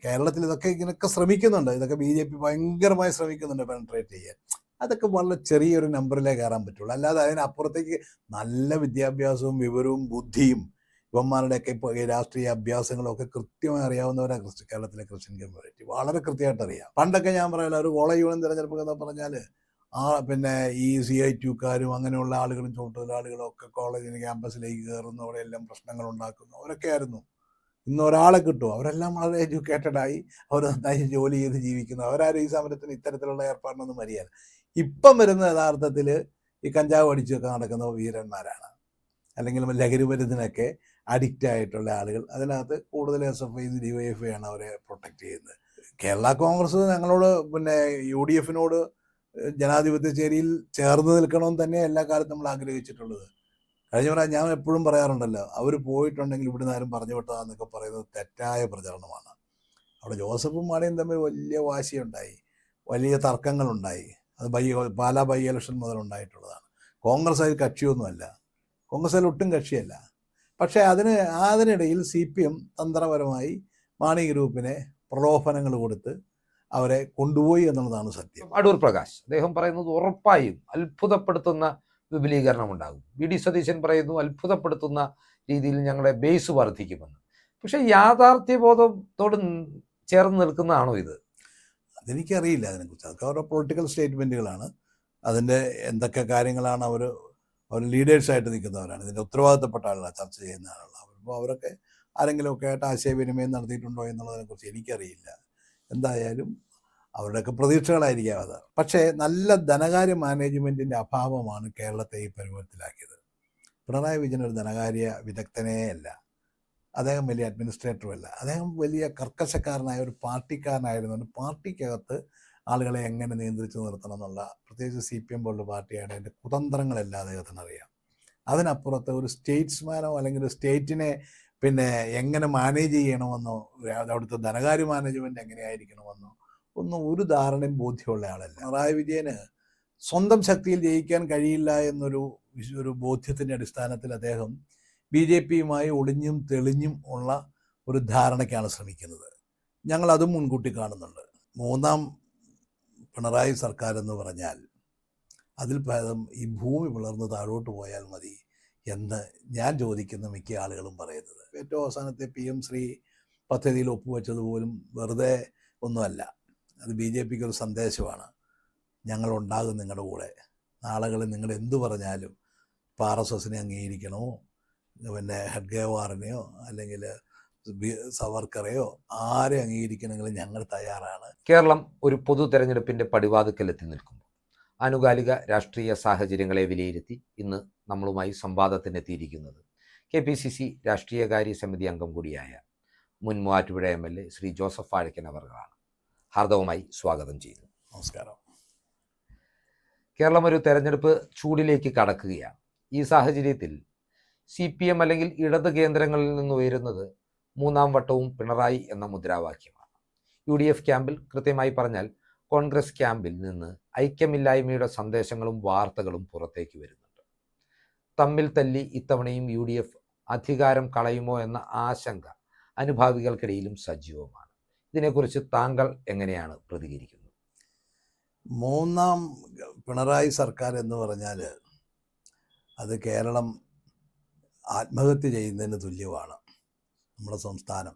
കേരളത്തിൽ ഇങ്ങനെയൊക്കെ ശ്രമിക്കുന്നുണ്ട്, ഇതൊക്കെ BJP ഭയങ്കരമായി ശ്രമിക്കുന്നുണ്ട് പെനട്രേറ്റ് ചെയ്യാൻ. അതൊക്കെ വളരെ ചെറിയൊരു നമ്പറിലേ കയറാൻ പറ്റുള്ളൂ. അല്ലാതെ അതിനപ്പുറത്തേക്ക് നല്ല വിദ്യാഭ്യാസവും വിവരവും ബുദ്ധിയും ഇവന്മാരുടെയൊക്കെ ഇപ്പോൾ ഈ രാഷ്ട്രീയ അഭ്യാസങ്ങളൊക്കെ കൃത്യമായി അറിയാവുന്നവരാണ് കേരളത്തിലെ ക്രിസ്ത്യൻ കമ്മ്യൂണിറ്റി. വളരെ കൃത്യമായിട്ട് അറിയാം. പണ്ടൊക്കെ ഞാൻ പറയില്ല, ഒരു കോളേജ് യൂണിയൻ തിരഞ്ഞെടുപ്പ് എന്ന് പറഞ്ഞാൽ പിന്നെ ഈ CITUക്കാരും അങ്ങനെയുള്ള ആളുകളും തൊഴിലാളികളും ഒക്കെ കോളേജിന് ക്യാമ്പസിലേക്ക് കയറുന്നു, അവിടെയെല്ലാം പ്രശ്നങ്ങൾ ഉണ്ടാക്കുന്നു, അവരൊക്കെ ആയിരുന്നു. ഇന്ന് ഒരാളെ കിട്ടും, അവരെല്ലാം വളരെ എഡ്യൂക്കേറ്റഡായി, അവർ നന്നായി ജോലി ചെയ്ത് ജീവിക്കുന്നു. അവരാരും ഈ സമരത്തിന് ഇത്തരത്തിലുള്ള ഏർപ്പാടിനൊന്നും വരികയില്ല. ഇപ്പം വരുന്ന യഥാർത്ഥത്തിൽ ഈ കഞ്ചാവ് അടിച്ചൊക്കെ നടക്കുന്ന വീരന്മാരാണ്, അല്ലെങ്കിൽ ലഹരി മരുന്നിനൊക്കെ അഡിക്റ്റ് ആയിട്ടുള്ള ആളുകൾ. അതിനകത്ത് കൂടുതൽ SFI DYFI ആണ് അവരെ പ്രൊട്ടക്റ്റ് ചെയ്യുന്നത്. കേരള കോൺഗ്രസ് ഞങ്ങളോട് UDF-നോട് ജനാധിപത്യ ചേരിയിൽ ചേർന്ന് നിൽക്കണമെന്ന് തന്നെ എല്ലാ കാലത്തും നമ്മൾ ആഗ്രഹിച്ചിട്ടുള്ളത്. കഴിഞ്ഞ പ്രാവശ്യം ഞാൻ എപ്പോഴും പറയാറുണ്ടല്ലോ, അവർ പോയിട്ടുണ്ടെങ്കിൽ ഇവിടുന്ന് ആരും പറഞ്ഞു വിട്ടതാന്നൊക്കെ പറയുന്നത് തെറ്റായ പ്രചരണമാണ്. അവിടെ ജോസഫും മാണിയും തമ്മിൽ വലിയ വാശിയുണ്ടായി, വലിയ തർക്കങ്ങളുണ്ടായി. അത് പാലാ ബൈ ഇലക്ഷൻ മുതൽ ഉണ്ടായിട്ടുള്ളതാണ്. കോൺഗ്രസ് അതിൽ കക്ഷിയൊന്നുമല്ല, കോൺഗ്രസ് അതിൽ ഒട്ടും കക്ഷിയല്ല. പക്ഷേ അതിനിടയിൽ CPM തന്ത്രപരമായി മാണി ഗ്രൂപ്പിനെ പ്രലോഭനങ്ങൾ കൊടുത്ത് അവരെ കൊണ്ടുപോയി എന്നുള്ളതാണ് സത്യം. അടൂർ പ്രകാശ് അദ്ദേഹം പറയുന്നത് ഉറപ്പായും അത്ഭുതപ്പെടുത്തുന്ന വിപുലീകരണം ഉണ്ടാകും. VD സതീശൻ പറയുന്നു അത്ഭുതപ്പെടുത്തുന്ന രീതിയിൽ ഞങ്ങളുടെ ബേസ് വർദ്ധിക്കുമെന്ന്. പക്ഷെ യാഥാർത്ഥ്യബോധത്തോട് ചേർന്ന് നിൽക്കുന്നതാണോ ഇത്? അതെനിക്കറിയില്ല അതിനെക്കുറിച്ച്. അതൊക്കെ അവരുടെ പൊളിറ്റിക്കൽ സ്റ്റേറ്റ്മെൻറ്റുകളാണ്. അതിൻ്റെ എന്തൊക്കെ കാര്യങ്ങളാണ് അവർ ലീഡേഴ്സായിട്ട് നിൽക്കുന്നവരാണ്, ഇതിൻ്റെ ഉത്തരവാദിത്തപ്പെട്ട ആളുകളാണ്, ചർച്ച ചെയ്യുന്ന ആളുകളാണ്. അപ്പോൾ അവരൊക്കെ ആരെങ്കിലുമൊക്കെ ആയിട്ട് ആശയവിനിമയം നടത്തിയിട്ടുണ്ടോ എന്നുള്ളതിനെക്കുറിച്ച് എനിക്കറിയില്ല. എന്തായാലും അവരുടെയൊക്കെ പ്രതീക്ഷകളായിരിക്കാം അത്. പക്ഷേ നല്ല ധനകാര്യ മാനേജ്മെൻറ്റിൻ്റെ അഭാവമാണ് കേരളത്തെ ഈ പരുവത്തിലാക്കിയത്. പിണറായി വിജയൻ ഒരു ധനകാര്യ വിദഗ്ധനേ അല്ല, അദ്ദേഹം വലിയ അഡ്മിനിസ്ട്രേറ്ററും അല്ല, അദ്ദേഹം വലിയ കർക്കശക്കാരനായ ഒരു പാർട്ടിക്കാരനായിരുന്നു. പാർട്ടിക്കകത്ത് ആളുകളെ എങ്ങനെ നിയന്ത്രിച്ച് നിർത്തണം എന്നുള്ള, പ്രത്യേകിച്ച് CPM പോലുള്ള പാർട്ടിയാണ്, അതിൻ്റെ കുതന്ത്രങ്ങളെല്ലാം അദ്ദേഹത്തിന് അറിയാം. അതിനപ്പുറത്ത് ഒരു സ്റ്റേറ്റ്സ്മാനോ അല്ലെങ്കിൽ ഒരു സ്റ്റേറ്റിനെ എങ്ങനെ മാനേജ് ചെയ്യണമെന്നോ, അവിടുത്തെ ധനകാര്യ മാനേജ്മെൻറ്റ് എങ്ങനെയായിരിക്കണമെന്നോ ഒന്നും ഒരു ധാരണയും ബോധ്യമുള്ള ആളല്ല. പിണറായി വിജയന് സ്വന്തം ശക്തിയിൽ ജയിക്കാൻ കഴിയില്ല എന്നൊരു ബോധ്യത്തിൻ്റെ അടിസ്ഥാനത്തിൽ അദ്ദേഹം BJP-യുമായി ഒളിഞ്ഞും തെളിഞ്ഞും ഉള്ള ഒരു ധാരണയ്ക്കാണ് ശ്രമിക്കുന്നത്. ഞങ്ങളതും മുൻകൂട്ടി കാണുന്നുണ്ട്. മൂന്നാം പിണറായി സർക്കാർ എന്ന് പറഞ്ഞാൽ അതിൽ ഭേദം ഈ ഭൂമി പിളർന്ന് താഴോട്ട് പോയാൽ മതി എന്ന് ഞാൻ ചോദിക്കുന്ന മിക്ക ആളുകളും പറയുന്നത്. ഏറ്റവും അവസാനത്തെ PM ശ്രീ പദ്ധതിയിൽ ഒപ്പുവെച്ചതുപോലും വെറുതെ ഒന്നുമല്ല, അത് BJP-ക്ക് ഒരു സന്ദേശമാണ്. ഞങ്ങളുണ്ടാകും നിങ്ങളുടെ കൂടെ, നാളുകളിൽ നിങ്ങൾ എന്തു പറഞ്ഞാലും ഇപ്പോൾ RSS-നെ അംഗീകരിക്കണോ, ഹെഡ്ഗേവാറിനെയോ അല്ലെങ്കിൽ സവർക്കറെയോ ആരെ അംഗീകരിക്കണമെങ്കിലും ഞങ്ങൾ തയ്യാറാണ്. കേരളം ഒരു പൊതു തെരഞ്ഞെടുപ്പിൻ്റെ പടിവാതിക്കലെത്തി നിൽക്കുമ്പോൾ ആനുകാലിക രാഷ്ട്രീയ സാഹചര്യങ്ങളെ വിലയിരുത്തി ഇന്ന് നമ്മളുമായി സംവാദത്തിനെത്തിയിരിക്കുന്നത് KPCC രാഷ്ട്രീയകാര്യ സമിതി അംഗം കൂടിയായ മുൻ മൂവാറ്റുപുഴ MLA ശ്രീ ജോസഫ് വാഴക്കൻ അവർകളാണ്. ഹാർദവമായി സ്വാഗതം ചെയ്യുന്നു. നമസ്കാരം. കേരളം ഒരു തെരഞ്ഞെടുപ്പ് ചൂടിലേക്ക് കടക്കുകയാണ്. ഈ സാഹചര്യത്തിൽ CPM അല്ലെങ്കിൽ ഇടത് കേന്ദ്രങ്ങളിൽ നിന്ന് ഉയരുന്നത് മൂന്നാം വട്ടവും പിണറായി എന്ന മുദ്രാവാക്യമാണ്. UDF ക്യാമ്പിൽ, കൃത്യമായി പറഞ്ഞാൽ കോൺഗ്രസ് ക്യാമ്പിൽ നിന്ന് ഐക്യമില്ലായ്മയുടെ സന്ദേശങ്ങളും വാർത്തകളും പുറത്തേക്ക് വരുന്നുണ്ട്. തമ്മിൽ തല്ലി ഇത്തവണയും UDF അധികാരം കളയുമോ എന്ന ആശങ്ക അനുഭാവികൾക്കിടയിലും സജീവമാണ്. ഇതിനെക്കുറിച്ച് താങ്കൾ എങ്ങനെയാണ് പ്രതികരിക്കുന്നത്? മൂന്നാം പിണറായി സർക്കാർ എന്ന് പറഞ്ഞാൽ അത് കേരളം ആത്മഹത്യ ചെയ്യുന്നതിന് തുല്യമാണ്. നമ്മുടെ സംസ്ഥാനം,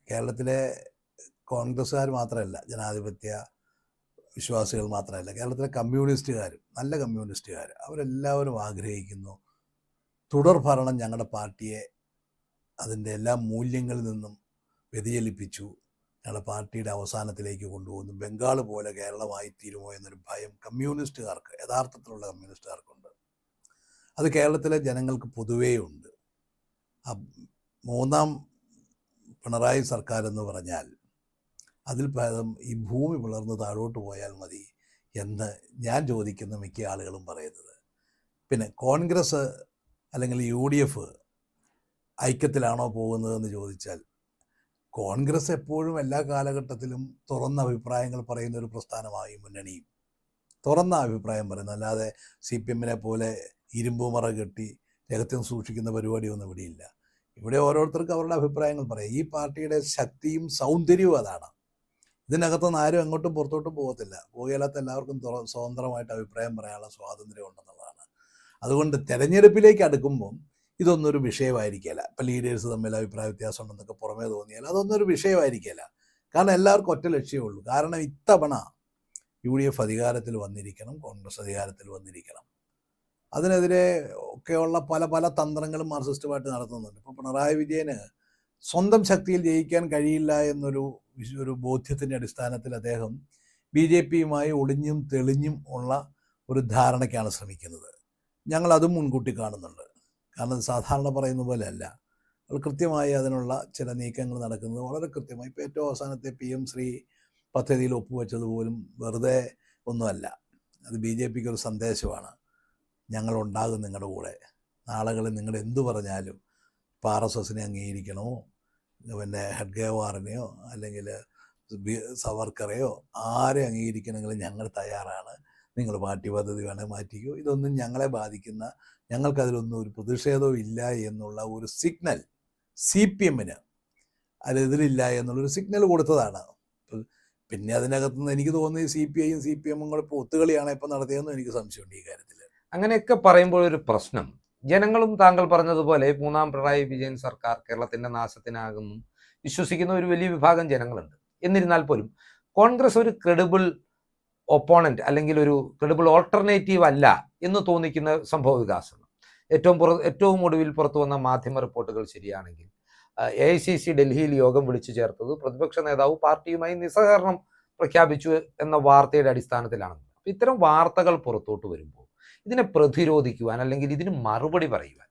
കേരളത്തിലെ കോൺഗ്രസ്സുകാർ മാത്രമല്ല, ജനാധിപത്യ വിശ്വാസികൾ മാത്രമല്ല, കേരളത്തിലെ കമ്മ്യൂണിസ്റ്റുകാരും, നല്ല കമ്മ്യൂണിസ്റ്റുകാർ, അവരെല്ലാവരും ആഗ്രഹിക്കുന്നു തുടർ ഭരണം ഞങ്ങളുടെ പാർട്ടിയെ അതിൻ്റെ എല്ലാ മൂല്യങ്ങളിൽ നിന്നും വ്യതിചലിപ്പിച്ചു, ഞങ്ങളുടെ പാർട്ടിയുടെ അവസാനത്തിലേക്ക് കൊണ്ടുപോകുന്നു, ബംഗാൾ പോലെ കേരളമായി തീരുമോ എന്നൊരു ഭയം കമ്മ്യൂണിസ്റ്റുകാർക്ക്, യഥാർത്ഥത്തിലുള്ള കമ്മ്യൂണിസ്റ്റുകാർക്കുണ്ട്. അത് കേരളത്തിലെ ജനങ്ങൾക്ക് പൊതുവേ ഉണ്ട്. മൂന്നാം പിണറായി സർക്കാർ എന്ന് പറഞ്ഞാൽ അതിൽ ഭേദം ഈ ഭൂമി പിളർന്ന് താഴോട്ട് പോയാൽ മതി എന്ന് ഞാൻ ചോദിക്കുന്ന മിക്ക ആളുകളും പറയുന്നത്. പിന്നെ കോൺഗ്രസ് അല്ലെങ്കിൽ UDF ഐക്യത്തിലാണോ പോകുന്നതെന്ന് ചോദിച്ചാൽ, കോൺഗ്രസ് എപ്പോഴും എല്ലാ കാലഘട്ടത്തിലും തുറന്ന അഭിപ്രായങ്ങൾ പറയുന്ന ഒരു പ്രസ്ഥാനമായി മുന്നണിയും തുറന്ന അഭിപ്രായം പറയുന്നത്, അല്ലാതെ CPM-നെ പോലെ ഇരുമ്പുമറ കെട്ടി രഹസ്യം സൂക്ഷിക്കുന്ന പരിപാടിയൊന്നും ഇവിടെയില്ല. ഇവിടെ ഓരോരുത്തർക്കും അവരുടെ അഭിപ്രായങ്ങൾ പറയാം. ഈ പാർട്ടിയുടെ ശക്തിയും സൗന്ദര്യവും അതാണ്. ഇതിനകത്തുനിന്ന് ആരും എങ്ങോട്ടും പുറത്തോട്ടും പോകത്തില്ല. പോകുകയില്ലാത്ത എല്ലാവർക്കും സ്വതന്ത്രമായിട്ട് അഭിപ്രായം പറയാനുള്ള സ്വാതന്ത്ര്യം ഉണ്ടെന്നുള്ളതാണ്. അതുകൊണ്ട് തെരഞ്ഞെടുപ്പിലേക്ക് അടുക്കുമ്പം ഇതൊന്നും ഒരു വിഷയമായിരിക്കില്ല. ഇപ്പം ലീഡേഴ്സ് തമ്മിൽ അഭിപ്രായ വ്യത്യാസം ഉണ്ടെന്നൊക്കെ പുറമേ തോന്നിയാൽ അതൊന്നും ഒരു വിഷയമായിരിക്കില്ല. കാരണം എല്ലാവർക്കും ഒറ്റ ലക്ഷ്യമേ ഉള്ളൂ. കാരണം ഇത്തവണ UDF അധികാരത്തിൽ വന്നിരിക്കണം, കോൺഗ്രസ് അധികാരത്തിൽ വന്നിരിക്കണം. അതിനെതിരെ ഒക്കെയുള്ള പല പല തന്ത്രങ്ങളും മാർക്സിസ്റ്റ് നടത്തുന്നുണ്ട്. ഇപ്പോൾ പിണറായി വിജയന് സ്വന്തം ശക്തിയിൽ ജയിക്കാൻ കഴിയില്ല എന്നൊരു ബോധ്യത്തിൻ്റെ അടിസ്ഥാനത്തിൽ അദ്ദേഹം BJPയുമായി ഒളിഞ്ഞും തെളിഞ്ഞും ഉള്ള ഒരു ധാരണയ്ക്കാണ് ശ്രമിക്കുന്നത്. ഞങ്ങളതും മുൻകൂട്ടി കാണുന്നുണ്ട്. കാരണം സാധാരണ പറയുന്ന പോലെ അല്ല, അത് കൃത്യമായി അതിനുള്ള ചില നീക്കങ്ങൾ നടക്കുന്നത് വളരെ കൃത്യമായി. ഇപ്പോൾ ഏറ്റവും അവസാനത്തെ PM ശ്രീ പദ്ധതിയിൽ ഒപ്പുവെച്ചതുപോലും വെറുതെ ഒന്നുമല്ല. അത് BJPക്ക് ഒരു സന്ദേശമാണ്. ഞങ്ങളുണ്ടാകും നിങ്ങളുടെ കൂടെ. നാളുകളിൽ നിങ്ങൾ എന്തു പറഞ്ഞാലും ഇപ്പോൾ RSSനെ അംഗീകരിക്കണമോ, പിന്നെ ഹെഡ്ഗേവാറിനെയോ അല്ലെങ്കിൽ സവർക്കറെയോ ആരെ അംഗീകരിക്കണമെങ്കിലും ഞങ്ങൾ തയ്യാറാണ്. നിങ്ങൾ പാർട്ടി പദ്ധതി വേണേൽ മാറ്റിക്കോ, ഇതൊന്നും ഞങ്ങളെ ബാധിക്കുന്ന, ഞങ്ങൾക്കതിലൊന്നും ഒരു പ്രതിഷേധവും ഇല്ല എന്നുള്ള ഒരു സിഗ്നൽ CPMന് അതിലെതിരില്ല എന്നുള്ളൊരു സിഗ്നൽ കൊടുത്തതാണ്. പിന്നെ അതിനകത്തുനിന്ന് എനിക്ക് തോന്നി CPIയും CPMും കൂടെ ഇപ്പോൾ ഒത്തുകളിയാണ് ഇപ്പോൾ നടത്തിയതെന്നും എനിക്ക് സംശയമുണ്ട് ഈ കാര്യത്തിൽ. അങ്ങനെയൊക്കെ പറയുമ്പോൾ ഒരു പ്രശ്നം, ജനങ്ങളും താങ്കൾ പറഞ്ഞതുപോലെ മൂന്നാം പിണറായി വിജയൻ സർക്കാർ കേരളത്തിന്റെ നാശത്തിനാകുന്നു വിശ്വസിക്കുന്ന ഒരു വലിയ വിഭാഗം ജനങ്ങളുണ്ട്. എന്നിരുന്നാൽ പോലും കോൺഗ്രസ് ഒരു ക്രെഡിബിൾ ഒപ്പോണന്റ് അല്ലെങ്കിൽ ഒരു ക്രെഡിബിൾ ഓൾട്ടർനേറ്റീവ് അല്ല എന്ന് തോന്നിക്കുന്ന സംഭവ വികാസങ്ങൾ ഏറ്റവും ഒടുവിൽ പുറത്തു വന്ന മാധ്യമ റിപ്പോർട്ടുകൾ ശരിയാണെങ്കിൽ AICC ഡൽഹിയിൽ യോഗം വിളിച്ചു ചേർത്തത് പ്രതിപക്ഷ നേതാവ് പാർട്ടിയുമായി നിസ്സഹകരണം പ്രഖ്യാപിച്ചു എന്ന വാർത്തയുടെ അടിസ്ഥാനത്തിലാണ്. ഇത്തരം വാർത്തകൾ പുറത്തോട്ട് വരുമ്പോൾ ഇതിനെ പ്രതിരോധിക്കുവാൻ അല്ലെങ്കിൽ ഇതിന് മറുപടി പറയുവാൻ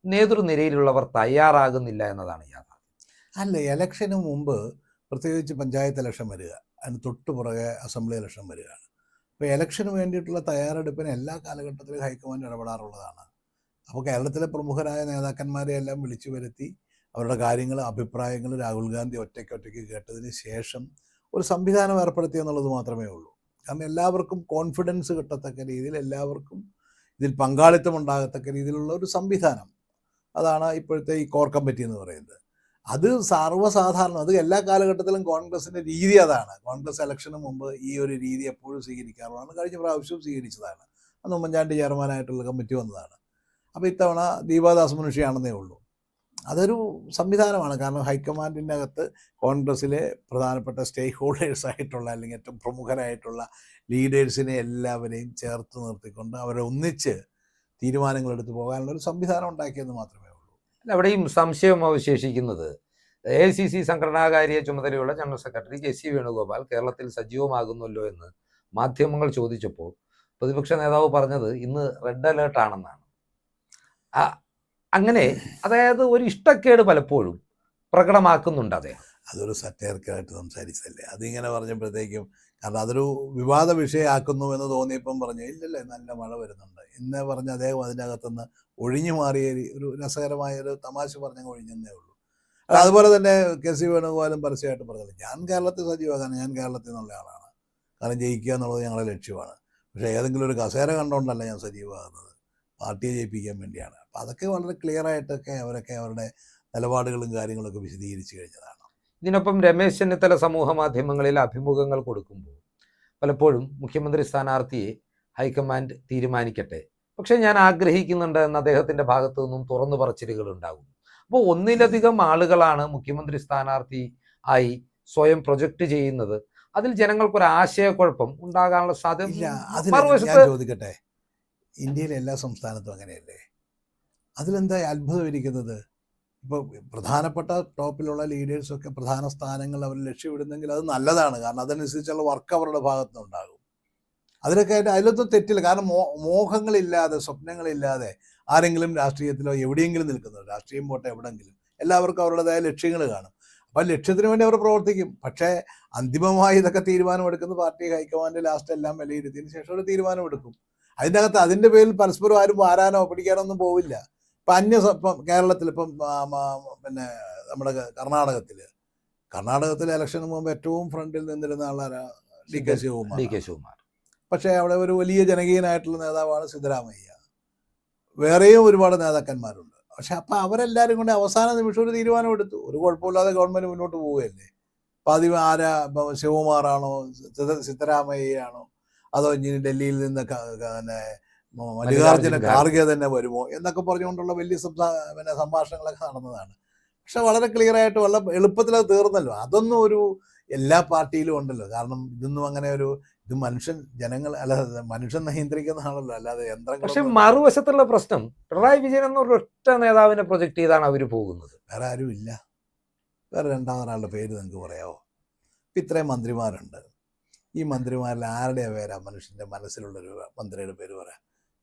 നേതൃനിരയിലുള്ളവർ തയ്യാറാകുന്നില്ല എന്നതാണ് യാഥാർത്ഥ്യം. അല്ല, ഇലക്ഷന് മുമ്പ് പ്രത്യേകിച്ച് പഞ്ചായത്ത് ഇലക്ഷൻ വരിക, അതിന് തൊട്ട് പുറകെ അസംബ്ലി ഇലക്ഷൻ വരികയാണ്. അപ്പോൾ ഇലക്ഷന് വേണ്ടിയിട്ടുള്ള തയ്യാറെടുപ്പിന് എല്ലാ കാലഘട്ടത്തിലും ഹൈക്കമാൻഡ് ഇടപെടാറുള്ളതാണ്. അപ്പോൾ കേരളത്തിലെ പ്രമുഖരായ നേതാക്കന്മാരെ എല്ലാം വിളിച്ചു വരുത്തി അവരുടെ കാര്യങ്ങൾ, അഭിപ്രായങ്ങൾ രാഹുൽ ഗാന്ധി ഒറ്റയ്ക്ക് കേട്ടതിന് ശേഷം ഒരു സംവിധാനം ഏർപ്പെടുത്തി എന്നുള്ളത് മാത്രമേ ഉള്ളൂ. കാരണം എല്ലാവർക്കും കോൺഫിഡൻസ് കിട്ടത്തക്ക രീതിയിൽ, എല്ലാവർക്കും ഇതിൽ പങ്കാളിത്തം ഉണ്ടാകത്തക്ക രീതിയിലുള്ള ഒരു സംവിധാനം, അതാണ് ഇപ്പോഴത്തെ ഈ കോർ കമ്മിറ്റി എന്ന് പറയുന്നത്. അത് സർവ്വസാധാരണം, അത് എല്ലാ കാലഘട്ടത്തിലും കോൺഗ്രസിൻ്റെ രീതി അതാണ്. കോൺഗ്രസ് ഇലക്ഷന് മുമ്പ് ഈ ഒരു രീതി എപ്പോഴും സ്വീകരിക്കാറുള്ളതാണ്. കഴിഞ്ഞ പ്രാവശ്യവും സ്വീകരിച്ചതാണ്. അന്ന് ഉമ്മൻചാണ്ടി ചെയർമാനായിട്ടുള്ള കമ്മിറ്റി വന്നതാണ്. അപ്പോൾ ഇത്തവണ ദീപാദാസ് മുൻഷിയാണെന്നേ ഉള്ളൂ. അതൊരു സംവിധാനമാണ്. കാരണം ഹൈക്കമാൻഡിൻ്റെ അകത്ത് കോൺഗ്രസ്സിലെ പ്രധാനപ്പെട്ട സ്റ്റേക്ക് ഹോൾഡേഴ്സായിട്ടുള്ള അല്ലെങ്കിൽ ഏറ്റവും പ്രമുഖരായിട്ടുള്ള ലീഡേഴ്സിനെ എല്ലാവരെയും ചേർത്ത് നിർത്തിക്കൊണ്ട് അവരെ ഒന്നിച്ച് തീരുമാനങ്ങൾ എടുത്തു പോകാനുള്ള ഒരു സംവിധാനം ഉണ്ടാക്കിയെന്ന് മാത്രമേ ഉള്ളൂ. അവിടെയും സംശയം അവശേഷിക്കുന്നത് AICC സംഘടനാകാര്യ ചുമതലയുള്ള ജനറൽ സെക്രട്ടറി JC വേണുഗോപാൽ കേരളത്തിൽ സജീവമാകുന്നല്ലോ എന്ന് മാധ്യമങ്ങൾ ചോദിച്ചപ്പോൾ പ്രതിപക്ഷ നേതാവ് പറഞ്ഞത് ഇന്ന് റെഡ് അലേർട്ട് ആണെന്നാണ്. അങ്ങനെ അതായത് ഒരു ഇഷ്ടക്കേട് പലപ്പോഴും പ്രകടമാക്കുന്നുണ്ട് അദ്ദേഹം. അതൊരു സറ്റയർക്കായിട്ട് സംസാരിച്ചതല്ലേ, അതിങ്ങനെ പറഞ്ഞപ്പോഴത്തേക്കും, കാരണം അതൊരു വിവാദ വിഷയമാക്കുന്നു എന്ന് തോന്നിയപ്പം പറഞ്ഞു ഇല്ലല്ലേ നല്ല മഴ വരുന്നുണ്ട് എന്ന് പറഞ്ഞ് അദ്ദേഹം അതിനകത്തുനിന്ന് ഒഴിഞ്ഞു മാറിയ ഒരു രസകരമായ ഒരു തമാശ പറഞ്ഞങ്ങ് ഒഴിഞ്ഞെന്നേ ഉള്ളൂ. അതുപോലെ തന്നെ KC വേണുഗോപാലും പരസ്യമായിട്ട് പറഞ്ഞത് ഞാൻ കേരളത്തിൽ സജീവമാകാൻ, ഞാൻ കേരളത്തിൽ നിന്നുള്ള ആളാണ്, കാരണം ജയിക്കുക എന്നുള്ളത് ഞങ്ങളുടെ ലക്ഷ്യമാണ്. പക്ഷേ ഏതെങ്കിലും ഒരു കസേര കണ്ടുകൊണ്ടല്ല ഞാൻ സജീവമാകുന്നത്, പാർട്ടിയെ ജയിപ്പിക്കാൻ വേണ്ടിയാണ്. അപ്പോൾ അതൊക്കെ വളരെ ക്ലിയറായിട്ടൊക്കെ അവരൊക്കെ അവരുടെ നിലപാടുകളും കാര്യങ്ങളൊക്കെ വിശദീകരിച്ചു കഴിഞ്ഞതാണ്. ഇതിനൊപ്പം രമേശ് ചെന്നിത്തല സമൂഹ മാധ്യമങ്ങളിൽ അഭിമുഖങ്ങൾ കൊടുക്കുമ്പോൾ പലപ്പോഴും മുഖ്യമന്ത്രി സ്ഥാനാർത്ഥിയെ ഹൈക്കമാൻഡ് തീരുമാനിക്കട്ടെ, പക്ഷെ ഞാൻ ആഗ്രഹിക്കുന്നുണ്ട് എന്ന അദ്ദേഹത്തിൻ്റെ ഭാഗത്തു നിന്നും തുറന്നു പറച്ചിലുകൾ ഉണ്ടാകും. അപ്പോൾ ഒന്നിലധികം ആളുകളാണ് മുഖ്യമന്ത്രി സ്ഥാനാർത്ഥി ആയി സ്വയം പ്രൊജക്റ്റ് ചെയ്യുന്നത്. അതിൽ ജനങ്ങൾക്കൊരു ആശയക്കുഴപ്പം ഉണ്ടാകാനുള്ള സാധ്യത. ഞാൻ ചോദിക്കട്ടെ, ഇന്ത്യയിലെ എല്ലാ സംസ്ഥാനത്തും അങ്ങനെയല്ലേ? അതിലെന്താ അത്ഭുതം ഇരിക്കുന്നത്? ഇപ്പോൾ പ്രധാനപ്പെട്ട ടോപ്പിലുള്ള ലീഡേഴ്സൊക്കെ പ്രധാന സ്ഥാനങ്ങൾ അവർ ലക്ഷ്യമിടുന്നെങ്കിൽ അത് നല്ലതാണ്. കാരണം അതനുസരിച്ചുള്ള വർക്ക് അവരുടെ ഭാഗത്തുനിന്നുണ്ടാകും. അതിലൊക്കെ അതിലൊന്നും തെറ്റില്ല. കാരണം മോഹങ്ങളില്ലാതെ, സ്വപ്നങ്ങളില്ലാതെ ആരെങ്കിലും രാഷ്ട്രീയത്തിലോ എവിടെയെങ്കിലും നിൽക്കുന്നത്, രാഷ്ട്രീയം പോട്ടെ എവിടെയെങ്കിലും, എല്ലാവർക്കും അവരുടേതായ ലക്ഷ്യങ്ങൾ കാണും. അപ്പോൾ ലക്ഷ്യത്തിന് വേണ്ടി അവർ പ്രവർത്തിക്കും. പക്ഷേ അന്തിമമായി ഇതൊക്കെ തീരുമാനമെടുക്കുന്ന പാർട്ടി ഹൈക്കമാൻഡ് ലാസ്റ്റ് എല്ലാം വിലയിരുത്തിയതിന് ശേഷം ഒരു തീരുമാനമെടുക്കും. അതിൻ്റെ അകത്ത് അതിൻ്റെ പേരിൽ പരസ്പരം ആരും വാരാനോ പിടിക്കാനോ ഒന്നും പോവില്ല. ഇപ്പം ഇപ്പം കേരളത്തിൽ, ഇപ്പം പിന്നെ നമ്മുടെ കർണാടകത്തിലെ ഇലക്ഷന് മുമ്പ് ഏറ്റവും ഫ്രണ്ടിൽ നിന്നിരുന്ന ആളാണ് DK ശിവകുമാർ. പക്ഷേ അവിടെ ഒരു വലിയ ജനകീയനായിട്ടുള്ള നേതാവാണ് സിദ്ധരാമയ്യ. വേറെയും ഒരുപാട് നേതാക്കന്മാരുണ്ട്. പക്ഷെ അപ്പം അവരെല്ലാവരും കൂടെ അവസാന നിമിഷം ഒരു തീരുമാനമെടുത്തു. ഒരു കുഴപ്പമില്ലാതെ ഗവൺമെൻറ് മുന്നോട്ട് പോവുകയല്ലേ. അപ്പം ആദ്യം ആരാ, ഇപ്പം ശിവകുമാറാണോ, സിദ്ധരാമയ്യയാണോ, അതോ ഇനി ഡൽഹിയിൽ നിന്ന് പിന്നെ മല്ലികാർജ്ജുന ഖാർഗെ തന്നെ വരുമോ എന്നൊക്കെ പറഞ്ഞുകൊണ്ടുള്ള വലിയ പിന്നെ സംഭാഷണങ്ങളൊക്കെ നടന്നതാണ്. പക്ഷെ വളരെ ക്ലിയർ ആയിട്ട് വളരെ എളുപ്പത്തിൽ അത് തീർന്നല്ലോ. അതൊന്നും ഒരു എല്ലാ പാർട്ടിയിലും ഉണ്ടല്ലോ. കാരണം ഇതൊന്നും അങ്ങനെ ഒരു ഇത് ജനങ്ങൾ അല്ല, മനുഷ്യൻ നിയന്ത്രിക്കുന്നതാണല്ലോ, അല്ലാതെ പക്ഷെ യന്ത്രങ്ങൾ. മറുവശത്തുള്ള പ്രശ്നം, പിണറായി വിജയൻ എന്ന ഒരൊറ്റ നേതാവിനെ പ്രൊജക്ട് ചെയ്താണ് അവർ പോകുന്നത്. വേറെ ആരും ഇല്ല. വേറെ രണ്ടാമതൊരാളുടെ പേര് നിങ്ങൾക്ക് പറയാമോ? ഇപ്പം ഇത്രയും മന്ത്രിമാരുണ്ട്. ഈ മന്ത്രിമാരിൽ ആരുടെ പേരാ മനുഷ്യൻ്റെ മനസ്സിലുള്ളൊരു മന്ത്രിയുടെ പേര് പറയാം?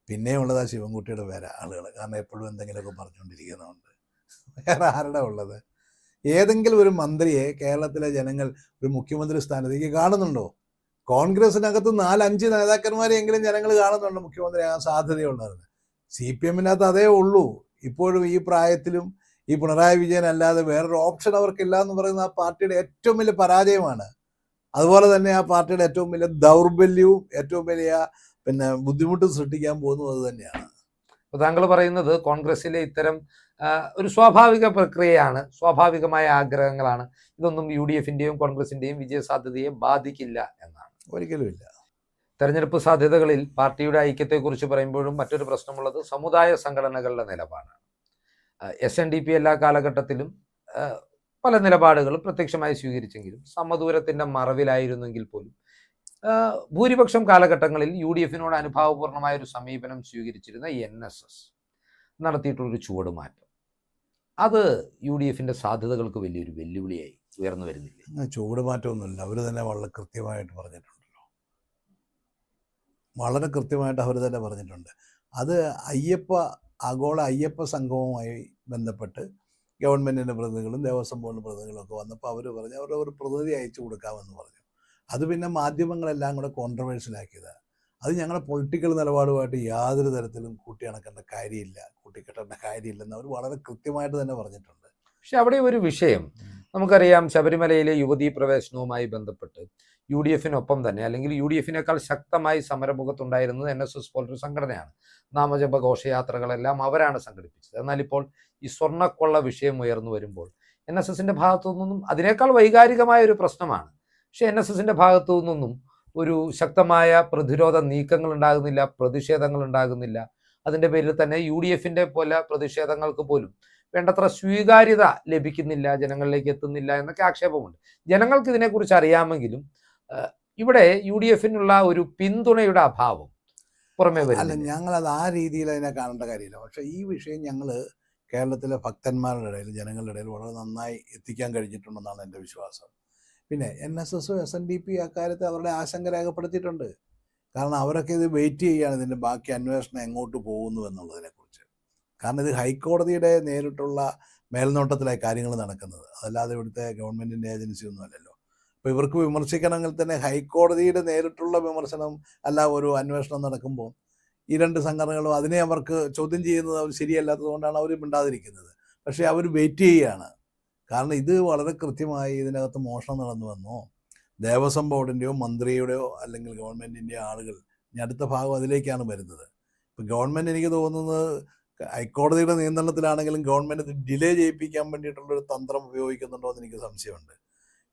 പിന്നെയും ഉള്ളതാ ശിവൻകുട്ടിയുടെ പേരാ ആളുകൾ. കാരണം എപ്പോഴും എന്തെങ്കിലുമൊക്കെ പറഞ്ഞുകൊണ്ടിരിക്കുന്നതുകൊണ്ട്. വേറെ ആരുടെ ഉള്ളത്? ഏതെങ്കിലും ഒരു മന്ത്രിയെ കേരളത്തിലെ ജനങ്ങൾ ഒരു മുഖ്യമന്ത്രി സ്ഥാനത്തേക്ക് കാണുന്നുണ്ടോ? കോൺഗ്രസിനകത്ത് 4-5 നേതാക്കന്മാരെയെങ്കിലും ജനങ്ങൾ കാണുന്നുണ്ട് മുഖ്യമന്ത്രിയാകാൻ സാധ്യതയുള്ളതെന്ന്. CPM-നകത്ത് അതേ ഉള്ളൂ. ഇപ്പോഴും ഈ പ്രായത്തിലും ഈ പിണറായി വിജയൻ അല്ലാതെ വേറൊരു ഓപ്ഷൻ അവർക്കില്ല എന്ന് പറയുന്ന ആ പാർട്ടിയുടെ ഏറ്റവും വലിയ പരാജയമാണ്. അതുപോലെ തന്നെ ആ പാർട്ടിയുടെ ഏറ്റവും വലിയ ദൗർബല്യവും ഏറ്റവും വലിയ പിന്നെ ബുദ്ധിമുട്ടും സൃഷ്ടിക്കാൻ പോകുന്നത് അത് തന്നെയാണ്. അപ്പോൾ താങ്കൾ പറയുന്നത് കോൺഗ്രസിലെ ഇത്തരം ഒരു സ്വാഭാവിക പ്രക്രിയയാണ്, സ്വാഭാവികമായ ആഗ്രഹങ്ങളാണ്, ഇതൊന്നും UDF-ന്റെയും കോൺഗ്രസിന്റെയും വിജയസാധ്യതയെ ബാധിക്കില്ല എന്നാണ്. ഒരിക്കലുമില്ല. തെരഞ്ഞെടുപ്പ് സാധ്യതകളിൽ പാർട്ടിയുടെ ഐക്യത്തെക്കുറിച്ച് പറയുമ്പോഴും മറ്റൊരു പ്രശ്നമുള്ളത് സമുദായ സംഘടനകളുടെ നിലപാടാണ്. SNDP എല്ലാ കാലഘട്ടത്തിലും പല നിലപാടുകളും പ്രത്യക്ഷമായി സ്വീകരിച്ചെങ്കിലും സമദൂരത്തിൻ്റെ മറവിലായിരുന്നെങ്കിൽ പോലും ഭൂരിപക്ഷം കാലഘട്ടങ്ങളിൽ UDF-നോട് അനുഭാവപൂർണമായ ഒരു സമീപനം സ്വീകരിച്ചിരുന്ന NSS നടത്തിയിട്ടുള്ളൊരു ചുവടുമാറ്റം, അത് UDF-ന്റെ സാധ്യതകൾക്ക് വലിയൊരു വെല്ലുവിളിയായി ഉയർന്നു വരുന്നില്ല. ചുവടുമാറ്റമൊന്നുമില്ല. അവർ തന്നെ വളരെ കൃത്യമായിട്ട് പറഞ്ഞിട്ടുണ്ടല്ലോ. വളരെ കൃത്യമായിട്ട് അവർ തന്നെ പറഞ്ഞിട്ടുണ്ട്. അത് ആഗോള അയ്യപ്പ സംഘവുമായി ബന്ധപ്പെട്ട് ഗവൺമെൻറ്റിൻ്റെ പ്രതിനിധികളും ദേവസ്വം ബോർഡിൻ്റെ പ്രതിനിധികളും ഒക്കെ വന്നപ്പോൾ അവർ പറഞ്ഞു അവരുടെ ഒരു പ്രതിനിധി അയച്ചു കൊടുക്കാമെന്ന് പറഞ്ഞു. അത് പിന്നെ മാധ്യമങ്ങളെല്ലാം കൂടെ കോൺട്രവേഴ്ഷ്യലാക്കിയതാണ്. അത് ഞങ്ങളുടെ പൊളിറ്റിക്കൽ നിലപാടുമായിട്ട് യാതൊരു തരത്തിലും കൂട്ടിയിണക്കേണ്ട കാര്യമില്ല, കൂട്ടിക്കെട്ടേണ്ട കാര്യമില്ലെന്ന് അവർ വളരെ കൃത്യമായിട്ട് തന്നെ പറഞ്ഞിട്ടുണ്ട്. പക്ഷെ അവിടെ ഒരു വിഷയം നമുക്കറിയാം, ശബരിമലയിലെ യുവതീ പ്രവേശനവുമായി ബന്ധപ്പെട്ട് UDF-നൊപ്പം തന്നെ, അല്ലെങ്കിൽ UDF-നേക്കാൾ ശക്തമായി സമരമുഖത്തുണ്ടായിരുന്നത് NSS പോലൊരു സംഘടനയാണ്. നാമജപ ഘോഷയാത്രകളെല്ലാം അവരാണ് സംഘടിപ്പിച്ചത്. എന്നാൽ ഇപ്പോൾ ഈ സ്വർണ്ണക്കൊള്ള വിഷയം ഉയർന്നു വരുമ്പോൾ NSS-ന്റെ ഭാഗത്തു നിന്നും അതിനേക്കാൾ വൈകാരികമായ ഒരു പ്രശ്നമാണ്. പക്ഷെ NSS-ന്റെ ഭാഗത്തു നിന്നൊന്നും ഒരു ശക്തമായ പ്രതിരോധ നീക്കങ്ങൾ ഉണ്ടാകുന്നില്ല, പ്രതിഷേധങ്ങൾ ഉണ്ടാകുന്നില്ല. അതിൻ്റെ പേരിൽ തന്നെ UDF-ന്റെ പോലെ പ്രതിഷേധങ്ങൾക്ക് പോലും വേണ്ടത്ര സ്വീകാര്യത ലഭിക്കുന്നില്ല, ജനങ്ങളിലേക്ക് എത്തുന്നില്ല എന്നൊക്കെ ആക്ഷേപമുണ്ട്. ജനങ്ങൾക്ക് ഇതിനെക്കുറിച്ച് അറിയാമെങ്കിലും ഇവിടെ UDF-നുള്ള ഒരു പിന്തുണയുടെ അഭാവം പുറമേ അല്ല, വരുന്നില്ല. ഞങ്ങളത് ആ രീതിയിൽ അതിനെ കാണേണ്ട കാര്യമില്ല. പക്ഷേ ഈ വിഷയം ഞങ്ങൾ കേരളത്തിലെ ഭക്തന്മാരുടെ ഇടയിൽ, ജനങ്ങളുടെ ഇടയിൽ വളരെ നന്നായി എത്തിക്കാൻ കഴിഞ്ഞിട്ടുണ്ടെന്നാണ് എൻ്റെ വിശ്വാസം. പിന്നെ NSS SNDP അക്കാര്യത്തിൽ അവരുടെ ആശങ്ക രേഖപ്പെടുത്തിയിട്ടുണ്ട്. കാരണം അവരൊക്കെ ഇത് വെയിറ്റ് ചെയ്യുകയാണ് ഇതിൻ്റെ ബാക്കി അന്വേഷണം എങ്ങോട്ട് പോകുന്നു എന്നുള്ളതിനെക്കുറിച്ച്. കാരണം ഇത് ഹൈക്കോടതിയുടെ നേരിട്ടുള്ള മേൽനോട്ടത്തിലായി കാര്യങ്ങൾ നടക്കുന്നത്, അതല്ലാതെ ഇവിടുത്തെ ഗവൺമെൻറ്റിൻ്റെ ഏജൻസി ഒന്നും അല്ലല്ലോ. അപ്പോൾ ഇവർക്ക് വിമർശിക്കണമെങ്കിൽ തന്നെ ഹൈക്കോടതിയുടെ നേരിട്ടുള്ള വിമർശനം അല്ല ഒരു അന്വേഷണം നടക്കുമ്പോൾ ഈ രണ്ട് സംഘടനകളും അതിനെ അവർക്ക് ചോദ്യം ചെയ്യുന്നത് അവർ ശരിയല്ലാത്തത് കൊണ്ടാണ് അവർ മിണ്ടാതിരിക്കുന്നത്. പക്ഷേ അവർ വെയിറ്റ് ചെയ്യുകയാണ്. കാരണം ഇത് വളരെ കൃത്യമായി ഇതിനകത്ത് മോഷണം നടന്നു വന്നോ, ദേവസ്വം ബോർഡിൻ്റെയോ മന്ത്രിയുടെയോ അല്ലെങ്കിൽ ഗവൺമെൻറ്റിൻ്റെയോ ആളുകൾ, ഇനി അടുത്ത ഭാഗം അതിലേക്കാണ് വരുന്നത്. ഇപ്പം ഗവൺമെൻറ് എനിക്ക് തോന്നുന്നത് ഹൈക്കോടതിയുടെ നിയന്ത്രണത്തിലാണെങ്കിലും ഗവൺമെൻറ് ഡിലേ ചെയ്യിപ്പിക്കാൻ വേണ്ടിയിട്ടുള്ളൊരു തന്ത്രം ഉപയോഗിക്കുന്നുണ്ടോ എന്ന് എനിക്ക് സംശയമുണ്ട്.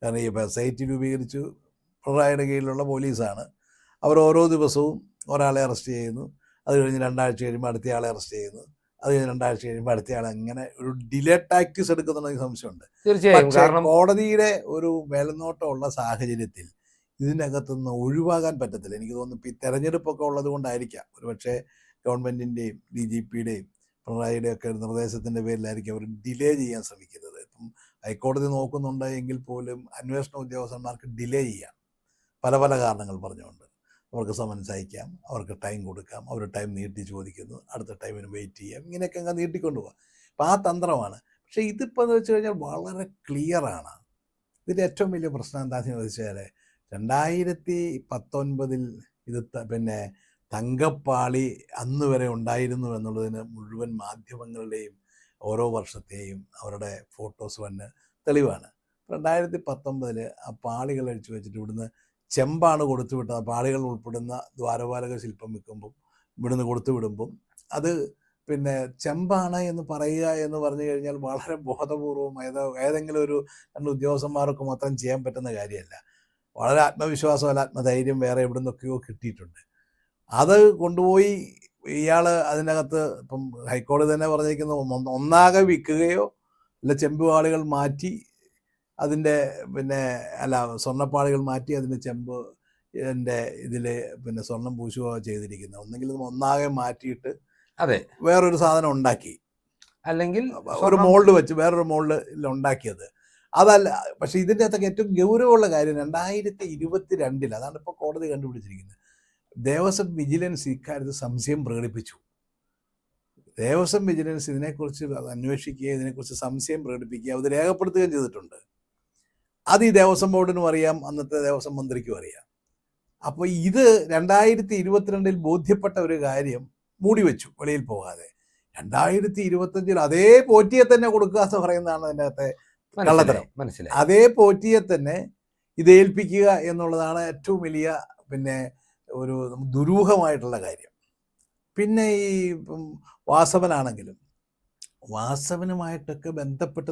കാരണം ഈ SIT രൂപീകരിച്ചു പിണറായിയുടെ കീഴിലുള്ള പോലീസാണ്. അവർ ഓരോ ദിവസവും ഒരാളെ അറസ്റ്റ് ചെയ്യുന്നു, അത് കഴിഞ്ഞ് 2 ആഴ്ച കഴിയുമ്പോൾ അടുത്തയാളെ അറസ്റ്റ് ചെയ്യുന്നു, അത് കഴിഞ്ഞ് 2 ആഴ്ച കഴിയുമ്പോൾ അടുത്തയാളെ, അങ്ങനെ ഒരു ഡിലേ ടാക്ടിക്സ് എടുക്കുന്നുണ്ടെങ്കിൽ സംശയമുണ്ട്. തീർച്ചയായും. പക്ഷേ കാരണം കോടതിയുടെ ഒരു മേൽനോട്ടമുള്ള സാഹചര്യത്തിൽ ഇതിനകത്തുനിന്ന് ഒഴിവാകാൻ പറ്റത്തില്ല. എനിക്ക് തോന്നുന്നു ഇപ്പോൾ ഈ തെരഞ്ഞെടുപ്പൊക്കെ ഉള്ളത് കൊണ്ടായിരിക്കാം ഒരുപക്ഷെ ഗവൺമെൻറ്റിൻ്റെയും DGP-യുടെയും പിണറായിയുടെയും ഒക്കെ നിർദ്ദേശത്തിൻ്റെ പേരിലായിരിക്കും അവർ ഡിലേ ചെയ്യാൻ ശ്രമിക്കുന്നത്. ഇപ്പം ഹൈക്കോടതി നോക്കുന്നുണ്ട് എങ്കിൽ പോലും അന്വേഷണ ഉദ്യോഗസ്ഥന്മാർക്ക് ഡിലേ ചെയ്യാം, പല പല കാരണങ്ങൾ പറഞ്ഞുകൊണ്ട്. അവർക്ക് സമൻസ് അയക്കാം, അവർക്ക് ടൈം കൊടുക്കാം, അവർ ടൈം നീട്ടി ചോദിക്കുന്നു, അടുത്ത ടൈമിന് വെയിറ്റ് ചെയ്യാം, ഇങ്ങനെയൊക്കെ അങ്ങ് നീട്ടിക്കൊണ്ടു പോകാം. അപ്പോൾ ആ തന്ത്രമാണ്. പക്ഷേ ഇതിപ്പോൾ എന്ന് വെച്ച് കഴിഞ്ഞാൽ വളരെ ക്ലിയറാണ്. ഇതിൻ്റെ ഏറ്റവും വലിയ പ്രശ്നം എന്താണെന്ന് ചോദിച്ചാൽ 2019 ഇത് പിന്നെ തങ്കപ്പാളി അന്ന് വരെ ഉണ്ടായിരുന്നു എന്നുള്ളതിന് മുഴുവൻ മാധ്യമങ്ങളുടെയും ഓരോ വർഷത്തെയും അവരുടെ ഫോട്ടോസ് വന്ന് തെളിവാണ്. 2019 ആ പാളികൾ അഴിച്ചു വെച്ചിട്ട് ഇവിടുന്ന് ചെമ്പാണ് കൊടുത്തു വിട്ടത്. പാളികൾ ഉൾപ്പെടുന്ന ദ്വാരപാലക ശില്പം വെക്കുമ്പം ഇവിടുന്ന് കൊടുത്തു വിടുമ്പം അത് പിന്നെ ചെമ്പാണ് എന്ന് പറയുക എന്ന് പറഞ്ഞു കഴിഞ്ഞാൽ വളരെ ബോധപൂർവം ഏതെങ്കിലും ഒരു 2 ഉദ്യോഗസ്ഥന്മാർക്ക് മാത്രം ചെയ്യാൻ പറ്റുന്ന കാര്യമല്ല. വളരെ ആത്മവിശ്വാസം അല്ല ആത്മധൈര്യം വേറെ എവിടെ നിന്നൊക്കെയോ കിട്ടിയിട്ടുണ്ട്. അത് കൊണ്ടുപോയി ഇയാൾ അതിനകത്ത് ഇപ്പം ഹൈക്കോടതി തന്നെ പറഞ്ഞിരിക്കുന്നത് ഒന്നാകെ വിൽക്കുകയോ അല്ല ചെമ്പുപാളികൾ മാറ്റി അതിൻ്റെ സ്വർണ്ണപ്പാളികൾ മാറ്റി അതിൻ്റെ ചെമ്പ് ഇതിൽ സ്വർണം പൂശുകയോ ചെയ്തിരിക്കുന്നത്. ഒന്നെങ്കിൽ ഒന്നാകെ മാറ്റിയിട്ട് അതെ വേറൊരു സാധനം ഉണ്ടാക്കി, അല്ലെങ്കിൽ ഒരു മോൾഡ് വെച്ച് വേറൊരു മോൾഡിൽ ഉണ്ടാക്കിയത് അതല്ല. പക്ഷെ ഇതിൻ്റെ അകത്തൊക്കെ ഏറ്റവും ഗൗരവമുള്ള കാര്യം 2022 അതാണ് ഇപ്പോൾ കോടതി കണ്ടുപിടിച്ചിരിക്കുന്നത്. ദേവസ്വം വിജിലൻസ് ഇക്കാര്യത്തിൽ സംശയം പ്രകടിപ്പിച്ചു. ദേവസ്വം വിജിലൻസ് ഇതിനെക്കുറിച്ച് അന്വേഷിക്കുകയും ഇതിനെക്കുറിച്ച് സംശയം പ്രകടിപ്പിക്കുകയും അത് രേഖപ്പെടുത്തുകയും ചെയ്തിട്ടുണ്ട്. അത് ഈ ദേവസ്വം ബോർഡിനും അറിയാം, അന്നത്തെ ദേവസ്വം മന്ത്രിക്കും അറിയാം. അപ്പോൾ ഇത് 2022 ബോധ്യപ്പെട്ട ഒരു കാര്യം മൂടി വെച്ചു, വെളിയിൽ പോകാതെ. 2025 അതേ പോറ്റിയെ തന്നെ കൊടുക്കുക എന്ന് പറയുന്നതാണ് അതിൻ്റെ അകത്തെ കള്ളത്തരം. മനസ്സിലായി. അതേ പോറ്റിയെ തന്നെ ഇത് ഏൽപ്പിക്കുക എന്നുള്ളതാണ് ഏറ്റവും വലിയ ഒരു ദുരൂഹമായിട്ടുള്ള കാര്യം. പിന്നെ ഈ വാസവനാണെങ്കിലും വാസവനുമായിട്ടൊക്കെ ബന്ധപ്പെട്ട്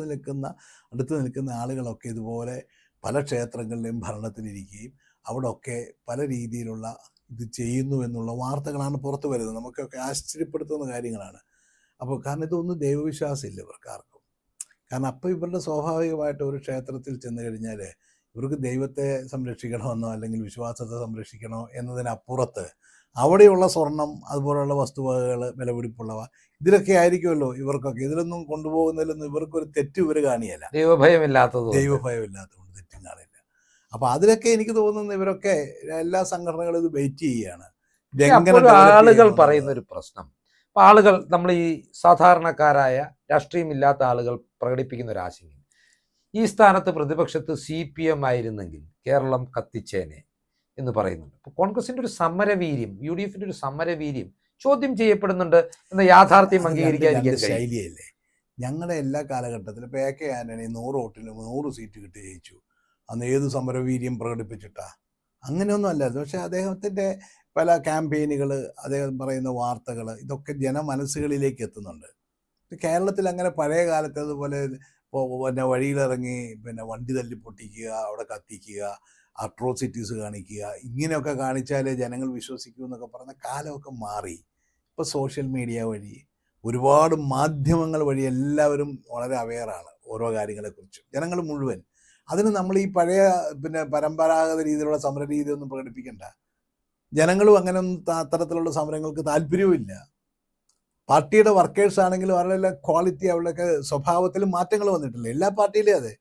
അടുത്ത് നിൽക്കുന്ന ആളുകളൊക്കെ ഇതുപോലെ പല ക്ഷേത്രങ്ങളിലെയും ഭരണത്തിലിരിക്കുകയും അവിടെ ഒക്കെ പല രീതിയിലുള്ള ഇത് ചെയ്യുന്നു എന്നുള്ള വാർത്തകളാണ് പുറത്തു വരുന്നത്. നമുക്കൊക്കെ ആശ്ചര്യപ്പെടുത്തുന്ന കാര്യങ്ങളാണ്. അപ്പോൾ കാരണം ഇതൊന്നും ദൈവവിശ്വാസമില്ല ഇവർക്കാർക്കും. കാരണം അപ്പോൾ ഇവരുടെ സ്വാഭാവികമായിട്ട് ഒരു ക്ഷേത്രത്തിൽ ചെന്ന് കഴിഞ്ഞാൽ ഇവർക്ക് ദൈവത്തെ സംരക്ഷിക്കണമെന്നോ അല്ലെങ്കിൽ വിശ്വാസത്തെ സംരക്ഷിക്കണോ എന്നതിനപ്പുറത്ത് അവിടെയുള്ള സ്വർണം അതുപോലെയുള്ള വസ്തുവകകൾ വിലപിടിപ്പുള്ളവ ഇതിലൊക്കെ ആയിരിക്കുമല്ലോ ഇവർക്കൊക്കെ. ഇതിലൊന്നും കൊണ്ടുപോകുന്നതിലൊന്നും ഇവർക്കൊരു തെറ്റ് ഇവർ കാണിയല്ല. ദൈവഭയമില്ലാത്തതുകൊണ്ട് തെറ്റും കാണില്ല. അപ്പോൾ അതിലൊക്കെ എനിക്ക് തോന്നുന്നു ഇവരൊക്കെ എല്ലാ സംഘടനകളും ഇത് വെയിറ്റ് ചെയ്യുകയാണ്. ആളുകൾ പറയുന്ന ഒരു പ്രശ്നം, ആളുകൾ നമ്മൾ ഈ സാധാരണക്കാരായ രാഷ്ട്രീയമില്ലാത്ത ആളുകൾ പ്രകടിപ്പിക്കുന്ന ഒരു ആശങ്ക, ഈ സ്ഥാനത്ത് പ്രതിപക്ഷത്ത് CPM ആയിരുന്നെങ്കിൽ കേരളം കത്തിച്ചേനെ എന്ന് പറയുന്നുണ്ട്. അപ്പോൾ കോൺഗ്രസിന്റെ ഒരു സമരവീര്യം, UDFന്റെ ഒരു സമരവീര്യം ചോദ്യം ചെയ്യപ്പെടുന്നുണ്ട് എന്ന യാഥാർത്ഥ്യം അംഗീകരിക്കാതിരിക്കാൻ ശൈലിയല്ലേ. ഞങ്ങളുടെ എല്ലാ കാലഘട്ടത്തിലും ഇപ്പോൾ AK ആന്റണി 100 വോട്ടിന് 100 സീറ്റ് കിട്ടി ജയിച്ചു. അന്ന് ഏത് സമരവീര്യം പ്രകടിപ്പിച്ചിട്ടാ? അങ്ങനെയൊന്നും അല്ലായിരുന്നു. പക്ഷേ അദ്ദേഹത്തിൻ്റെ പല ക്യാമ്പയിനുകൾ, അദ്ദേഹം പറയുന്ന വാർത്തകൾ, ഇതൊക്കെ ജനമനസ്സുകളിലേക്ക് എത്തുന്നുണ്ട്. കേരളത്തിൽ അങ്ങനെ പഴയ കാലത്ത് അതുപോലെ വഴിയിലിറങ്ങി വണ്ടി തല്ലി പൊട്ടിക്കുക, അവിടെ കത്തിക്കുക, അട്രോസിറ്റീസ് കാണിക്കുക, ഇങ്ങനെയൊക്കെ കാണിച്ചാലേ ജനങ്ങൾ വിശ്വസിക്കൂ എന്നൊക്കെ പറഞ്ഞ കാലമൊക്കെ മാറി. ഇപ്പോൾ സോഷ്യൽ മീഡിയ വഴി ഒരുപാട് മാധ്യമങ്ങൾ വഴി എല്ലാവരും വളരെ അവെയറാണ് ഓരോ കാര്യങ്ങളെക്കുറിച്ചും, ജനങ്ങൾ മുഴുവൻ. അതിന് നമ്മൾ ഈ പഴയ പരമ്പരാഗത രീതിയിലുള്ള സമര രീതിയൊന്നും പ്രകടിപ്പിക്കണ്ട. ജനങ്ങളും അങ്ങനെ അത്തരത്തിലുള്ള സമരങ്ങൾക്ക് താല്പര്യവുമില്ല. പാർട്ടിയുടെ വർക്കേഴ്സ് ആണെങ്കിലും അവരുടെ ക്വാളിറ്റി, അവരുടെയൊക്കെ സ്വഭാവത്തിലും മാറ്റങ്ങൾ വന്നിട്ടില്ല. എല്ലാ പാർട്ടിയിലും അതെ.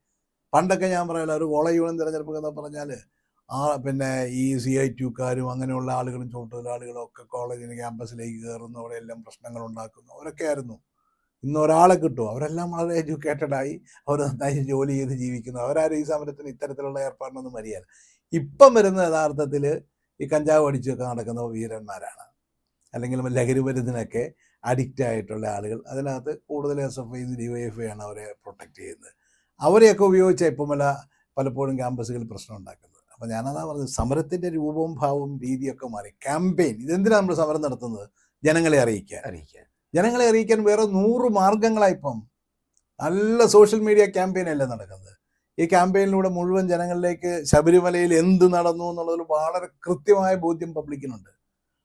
പണ്ടൊക്കെ ഞാൻ പറയല, ഒരു കോളേജ് യൂണിയൻ തിരഞ്ഞെടുപ്പ് എന്ന് പറഞ്ഞാൽ ഈ CITUക്കാരും അങ്ങനെയുള്ള ആളുകളും ചുമട്ടുതൊഴിലാളികളും ഒക്കെ കോളേജിന് ക്യാമ്പസിലേക്ക് കയറുന്നു, അവിടെ എല്ലാം പ്രശ്നങ്ങൾ ഉണ്ടാക്കുന്നു, അവരൊക്കെ ആയിരുന്നു. ഇന്ന് ഒരാളെ കിട്ടും, അവരെല്ലാം വളരെ എഡ്യൂക്കേറ്റഡായി, അവർ നന്നായി ജോലി ചെയ്ത് ജീവിക്കുന്നു. അവരാരും ഈ സമരത്തിന് ഇത്തരത്തിലുള്ള ഏർപ്പാടിനൊന്നും വരികയില്ല. ഇപ്പം വരുന്ന യഥാർത്ഥത്തിൽ ഈ കഞ്ചാവ് അടിച്ചൊക്കെ നടക്കുന്ന വീരന്മാരാണ്, അല്ലെങ്കിൽ ലഹരി മരുന്നിനൊക്കെ അഡിക്റ്റ് ആയിട്ടുള്ള ആളുകൾ. അതിനകത്ത് കൂടുതൽ SFI DYFI ആണ് അവരെ പ്രൊട്ടക്റ്റ് ചെയ്യുന്നത്. അവരെയൊക്കെ ഉപയോഗിച്ചാൽ ഇപ്പം പലപ്പോഴും ക്യാമ്പസുകളിൽ പ്രശ്നം ഉണ്ടാക്കുന്നത്. അപ്പോൾ ഞാനതാ പറഞ്ഞത്, സമരത്തിൻ്റെ രൂപവും ഭാവവും രീതിയൊക്കെ മാറി. ക്യാമ്പയിൻ, ഇതെന്തിനാണ് നമ്മൾ സമരം നടത്തുന്നത്? ജനങ്ങളെ അറിയിക്കാൻ വേറെ 100 മാർഗങ്ങളായിപ്പം. നല്ല സോഷ്യൽ മീഡിയ ക്യാമ്പയിനല്ലേ നടക്കുന്നത്. ഈ ക്യാമ്പയിനിലൂടെ മുഴുവൻ ജനങ്ങളിലേക്ക് ശബരിമലയിൽ എന്ത് നടന്നു എന്നുള്ളതിൽ വളരെ കൃത്യമായ ബോധ്യം പബ്ലിക്കിനുണ്ട്.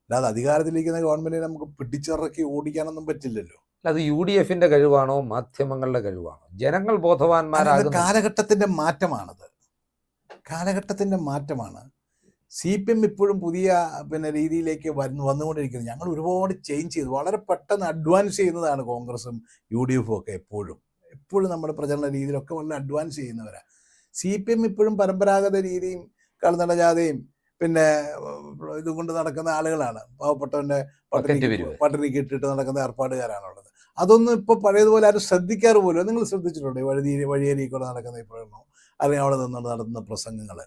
അല്ലാതെ അധികാരത്തിലിരിക്കുന്ന ഗവൺമെന്റിനെ നമുക്ക് പിടിച്ചിറക്കി ഓടിക്കാനൊന്നും പറ്റില്ലല്ലോ. അത് UDFന്റെ കഴിവാണോ മാധ്യമങ്ങളുടെ കഴിവാണോ? ജനങ്ങൾ ബോധവാന്മാരാകുന്ന കാലഘട്ടത്തിന്റെ മാറ്റമാണ്. CPM ഇപ്പോഴും പുതിയ രീതിയിലേക്ക് വന്നുകൊണ്ടിരിക്കുന്നത്. ഞങ്ങൾ ഒരുപാട് ചേഞ്ച് ചെയ്തു, വളരെ പെട്ടെന്ന് അഡ്വാൻസ് ചെയ്യുന്നതാണ് കോൺഗ്രസും UDFും ഒക്കെ. എപ്പോഴും നമ്മുടെ പ്രചരണ രീതിയിലൊക്കെ വളരെ അഡ്വാൻസ് ചെയ്യുന്നവരാണ്. CPM ഇപ്പോഴും പരമ്പരാഗത രീതിയും കളനടജാതയും ഇതുകൊണ്ട് നടക്കുന്ന ആളുകളാണ്. പാവപ്പെട്ടവൻ്റെ പട്ടിണിക്ക് ഇട്ടിട്ട് നടക്കുന്ന ഏർപ്പാടുകാരാണുള്ളത്. അതൊന്നും ഇപ്പോൾ പഴയതുപോലെ ആരും ശ്രദ്ധിക്കാറ് പോലും. നിങ്ങൾ ശ്രദ്ധിച്ചിട്ടുണ്ടോ? വഴിയേരിക്കൂടെ നടക്കുന്ന ഈ പ്രകടനം, അല്ലെങ്കിൽ അവിടെ നിന്നുകൊണ്ട് നടത്തുന്ന പ്രസംഗങ്ങൾ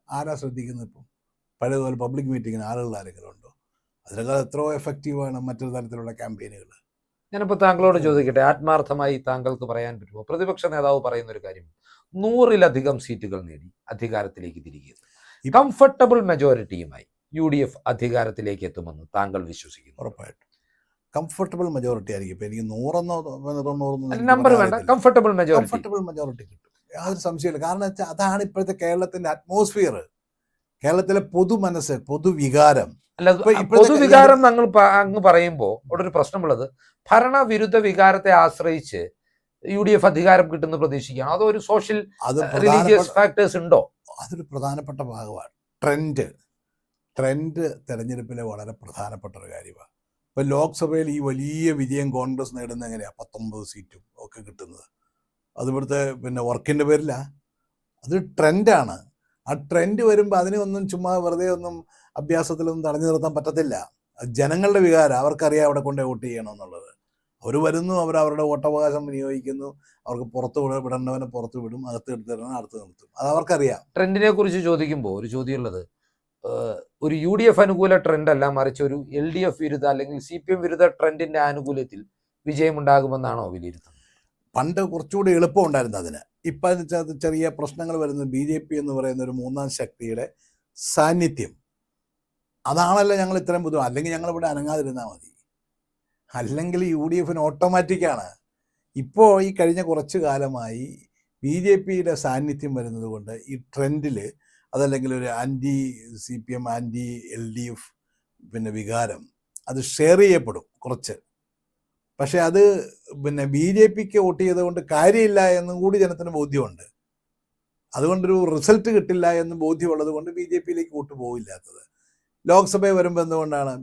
ആരാ ശ്രദ്ധിക്കുന്നത്? ഇപ്പം പഴയതുപോലെ പബ്ലിക് മീറ്റിങ്ങിന് ആരെങ്കിലും ഉണ്ടോ? അതിനേക്കാൾ എത്രയോ എഫക്റ്റീവാണ് മറ്റൊരു തരത്തിലുള്ള ക്യാമ്പയിനുകൾ. ഞാനിപ്പോൾ താങ്കളോട് ചോദിക്കട്ടെ, ആത്മാർത്ഥമായി താങ്കൾക്ക് പറയാൻ പറ്റുമോ? പ്രതിപക്ഷ നേതാവ് പറയുന്ന ഒരു കാര്യം, 100-ലധികം സീറ്റുകൾ നേടി അധികാരത്തിലേക്ക് തിരികെ കംഫർട്ടബിൾ മെജോറിറ്റിയുമായി UDF അധികാരത്തിലേക്ക് എത്തുമെന്ന് താങ്കൾ വിശ്വസിക്കുന്നു? ഉറപ്പായിട്ടും. കംഫർട്ടബിൾ മെജോറിറ്റി ആയിരിക്കും. ഇപ്പം എനിക്ക് 100 90 നമ്പർ വേണ്ട, കംഫർട്ടബിൾ മെജോറിറ്റി. കംഫർട്ടബിൾ മെജോറിറ്റി കിട്ടും, യാതൊരു സംശയമില്ല. കാരണം വെച്ചാൽ അതാണ് ഇപ്പോഴത്തെ കേരളത്തിൻ്റെ അറ്റ്മോസ്ഫിയർ, കേരളത്തിലെ പൊതുമനസ്സ്, പൊതുവികാരം. അല്ല, പൊതുവികാരം അങ്ങ് പറയുമ്പോൾ അവിടെ ഒരു പ്രശ്നമുള്ളത്, ഭരണവിരുദ്ധ വികാരത്തെ ആശ്രയിച്ച് UDF അധികാരം കിട്ടുന്ന പ്രതീക്ഷിക്കുകയാണ്. അതോ ഒരു സോഷ്യൽ റിലീജിയസ് ഫാക്ടേഴ്സ് ഉണ്ടോ? അതൊരു പ്രധാനപ്പെട്ട ഭാഗമാണ്. ട്രെൻഡ് തെരഞ്ഞെടുപ്പിലെ വളരെ പ്രധാനപ്പെട്ട ഒരു കാര്യമാണ്. ഇപ്പം ലോക്സഭയിൽ ഈ വലിയ വിജയം കോൺഗ്രസ് നേടുന്ന എങ്ങനെയാണ് 19 സീറ്റും ഒക്കെ കിട്ടുന്നത്? അത് ഇവിടുത്തെ വർക്കിൻ്റെ പേരില്ല, അത് ട്രെൻഡാണ്. ആ ട്രെൻഡ് വരുമ്പോൾ അതിനെ ഒന്നും ചുമ്മാ വെറുതെ ഒന്നും അഭ്യാസത്തിലൊന്നും തടഞ്ഞു നിർത്താൻ പറ്റത്തില്ല. ജനങ്ങളുടെ വികാരം, അവർക്കറിയാം അവിടെ കൊണ്ടേ വോട്ട് ചെയ്യണമെന്നുള്ളത്. അവർ വരുന്നു, അവരുടെ വോട്ടവകാശം വിനിയോഗിക്കുന്നു, അവർക്ക് പുറത്ത് വിടേണ്ടവനെ പുറത്ത് വിടും, അകത്ത് എടുത്തിടണം, അടുത്ത് നിർത്തും, അത് അവർക്കറിയാം. ട്രെൻഡിനെ കുറിച്ച് ചോദിക്കുമ്പോൾ ഒരു ചോദ്യമുള്ളത്, ഒരു UDF അനുകൂല ട്രെൻഡ് അല്ല, മറിച്ച് ഒരു LDF വിരുദ്ധ അല്ലെങ്കിൽ CPM വിരുദ്ധ ട്രെൻഡിന്റെ ആനുകൂല്യത്തിൽ വിജയമുണ്ടാകുമെന്നാണോ വിലയിരുത്തുന്നത്? പണ്ട് കുറച്ചുകൂടി എളുപ്പമുണ്ടായിരുന്നു അതിന്. ഇപ്പം ചെറിയ പ്രശ്നങ്ങൾ വരുന്നത് BJP എന്ന് പറയുന്ന ഒരു മൂന്നാം ശക്തിയുടെ സാന്നിധ്യം, അതാണല്ലോ ഞങ്ങൾ ഇത്രയും ബുദ്ധിമുട്ട്. അല്ലെങ്കിൽ ഞങ്ങളിവിടെ അനങ്ങാതിരുന്നാൽ മതി, അല്ലെങ്കിൽ UDFന് ഓട്ടോമാറ്റിക്കാണ്. ഇപ്പോൾ ഈ കഴിഞ്ഞ കുറച്ച് കാലമായി BJPയുടെ സാന്നിധ്യം വരുന്നത് കൊണ്ട് ഈ ട്രെൻഡിൽ, അതല്ലെങ്കിൽ ഒരു ആൻറ്റി CPM ആൻറ്റി LDF വികാരം അത് ഷെയർ ചെയ്യപ്പെടും കുറച്ച്. പക്ഷേ അത് BJPക്ക് വോട്ട് ചെയ്തുകൊണ്ട് കാര്യമില്ല എന്നും കൂടി ജനത്തിന് ബോധ്യമുണ്ട്. അതുകൊണ്ടൊരു റിസൾട്ട് കിട്ടില്ല എന്ന് ബോധ്യമുള്ളത് കൊണ്ട് BJPയിലേക്ക് വോട്ട് പോകില്ലാത്തത്. ലോക്സഭയിൽ വരുമ്പോൾ എന്തുകൊണ്ടാണ്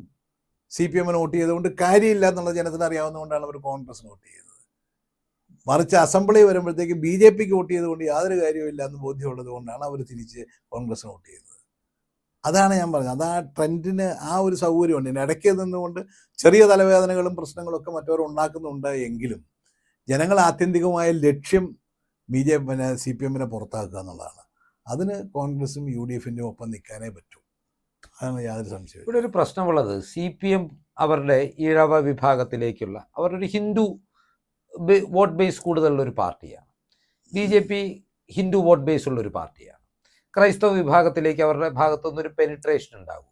CPMന് വോട്ട് ചെയ്തുകൊണ്ട് കാര്യമില്ല എന്നുള്ളത് ജനത്തിന് അറിയാവുന്നതുകൊണ്ടാണ് അവർ കോൺഗ്രസിന് വോട്ട് ചെയ്തത്. മറിച്ച് അസംബ്ലി വരുമ്പോഴത്തേക്ക് BJPക്ക് വോട്ട് ചെയ്തുകൊണ്ട് യാതൊരു കാര്യമില്ല എന്ന് ബോധ്യമുള്ളത് കൊണ്ടാണ് അവർ തിരിച്ച് കോൺഗ്രസിന് വോട്ട് ചെയ്തത്. അതാണ് ഞാൻ പറഞ്ഞത്, അത് ആ ട്രെൻഡിന് ആ ഒരു സൗകര്യമുണ്ട്. ഇടയ്ക്ക് നിന്നുകൊണ്ട് ചെറിയ തലവേദനകളും പ്രശ്നങ്ങളൊക്കെ മറ്റവർ ഉണ്ടാക്കുന്നുണ്ട് എങ്കിലും ജനങ്ങൾ ആത്യന്തികമായ ലക്ഷ്യം CPMനെ പുറത്താക്കുക എന്നുള്ളതാണ്. അതിന് കോൺഗ്രസും UDFന്റെ ഒപ്പം നിൽക്കാനേ പറ്റൂ, അതാണ് യാതൊരു സംശയവും. ഇവിടെ ഒരു പ്രശ്നമുള്ളത്, CPM അവരുടെ ഈഴവ വിഭാഗത്തിലേക്കുള്ള അവരുടെ ഹിന്ദു വോട്ട് ബേസ് കൂടുതലുള്ള ഒരു പാർട്ടിയാണ്. BJP ഹിന്ദു വോട്ട് ബേസ് ഉള്ള ഒരു പാർട്ടിയാണ്. ക്രൈസ്തവ വിഭാഗത്തിലേക്ക് അവരുടെ ഭാഗത്തുനിന്നൊരു പെനിട്രേഷൻ ഉണ്ടാകും.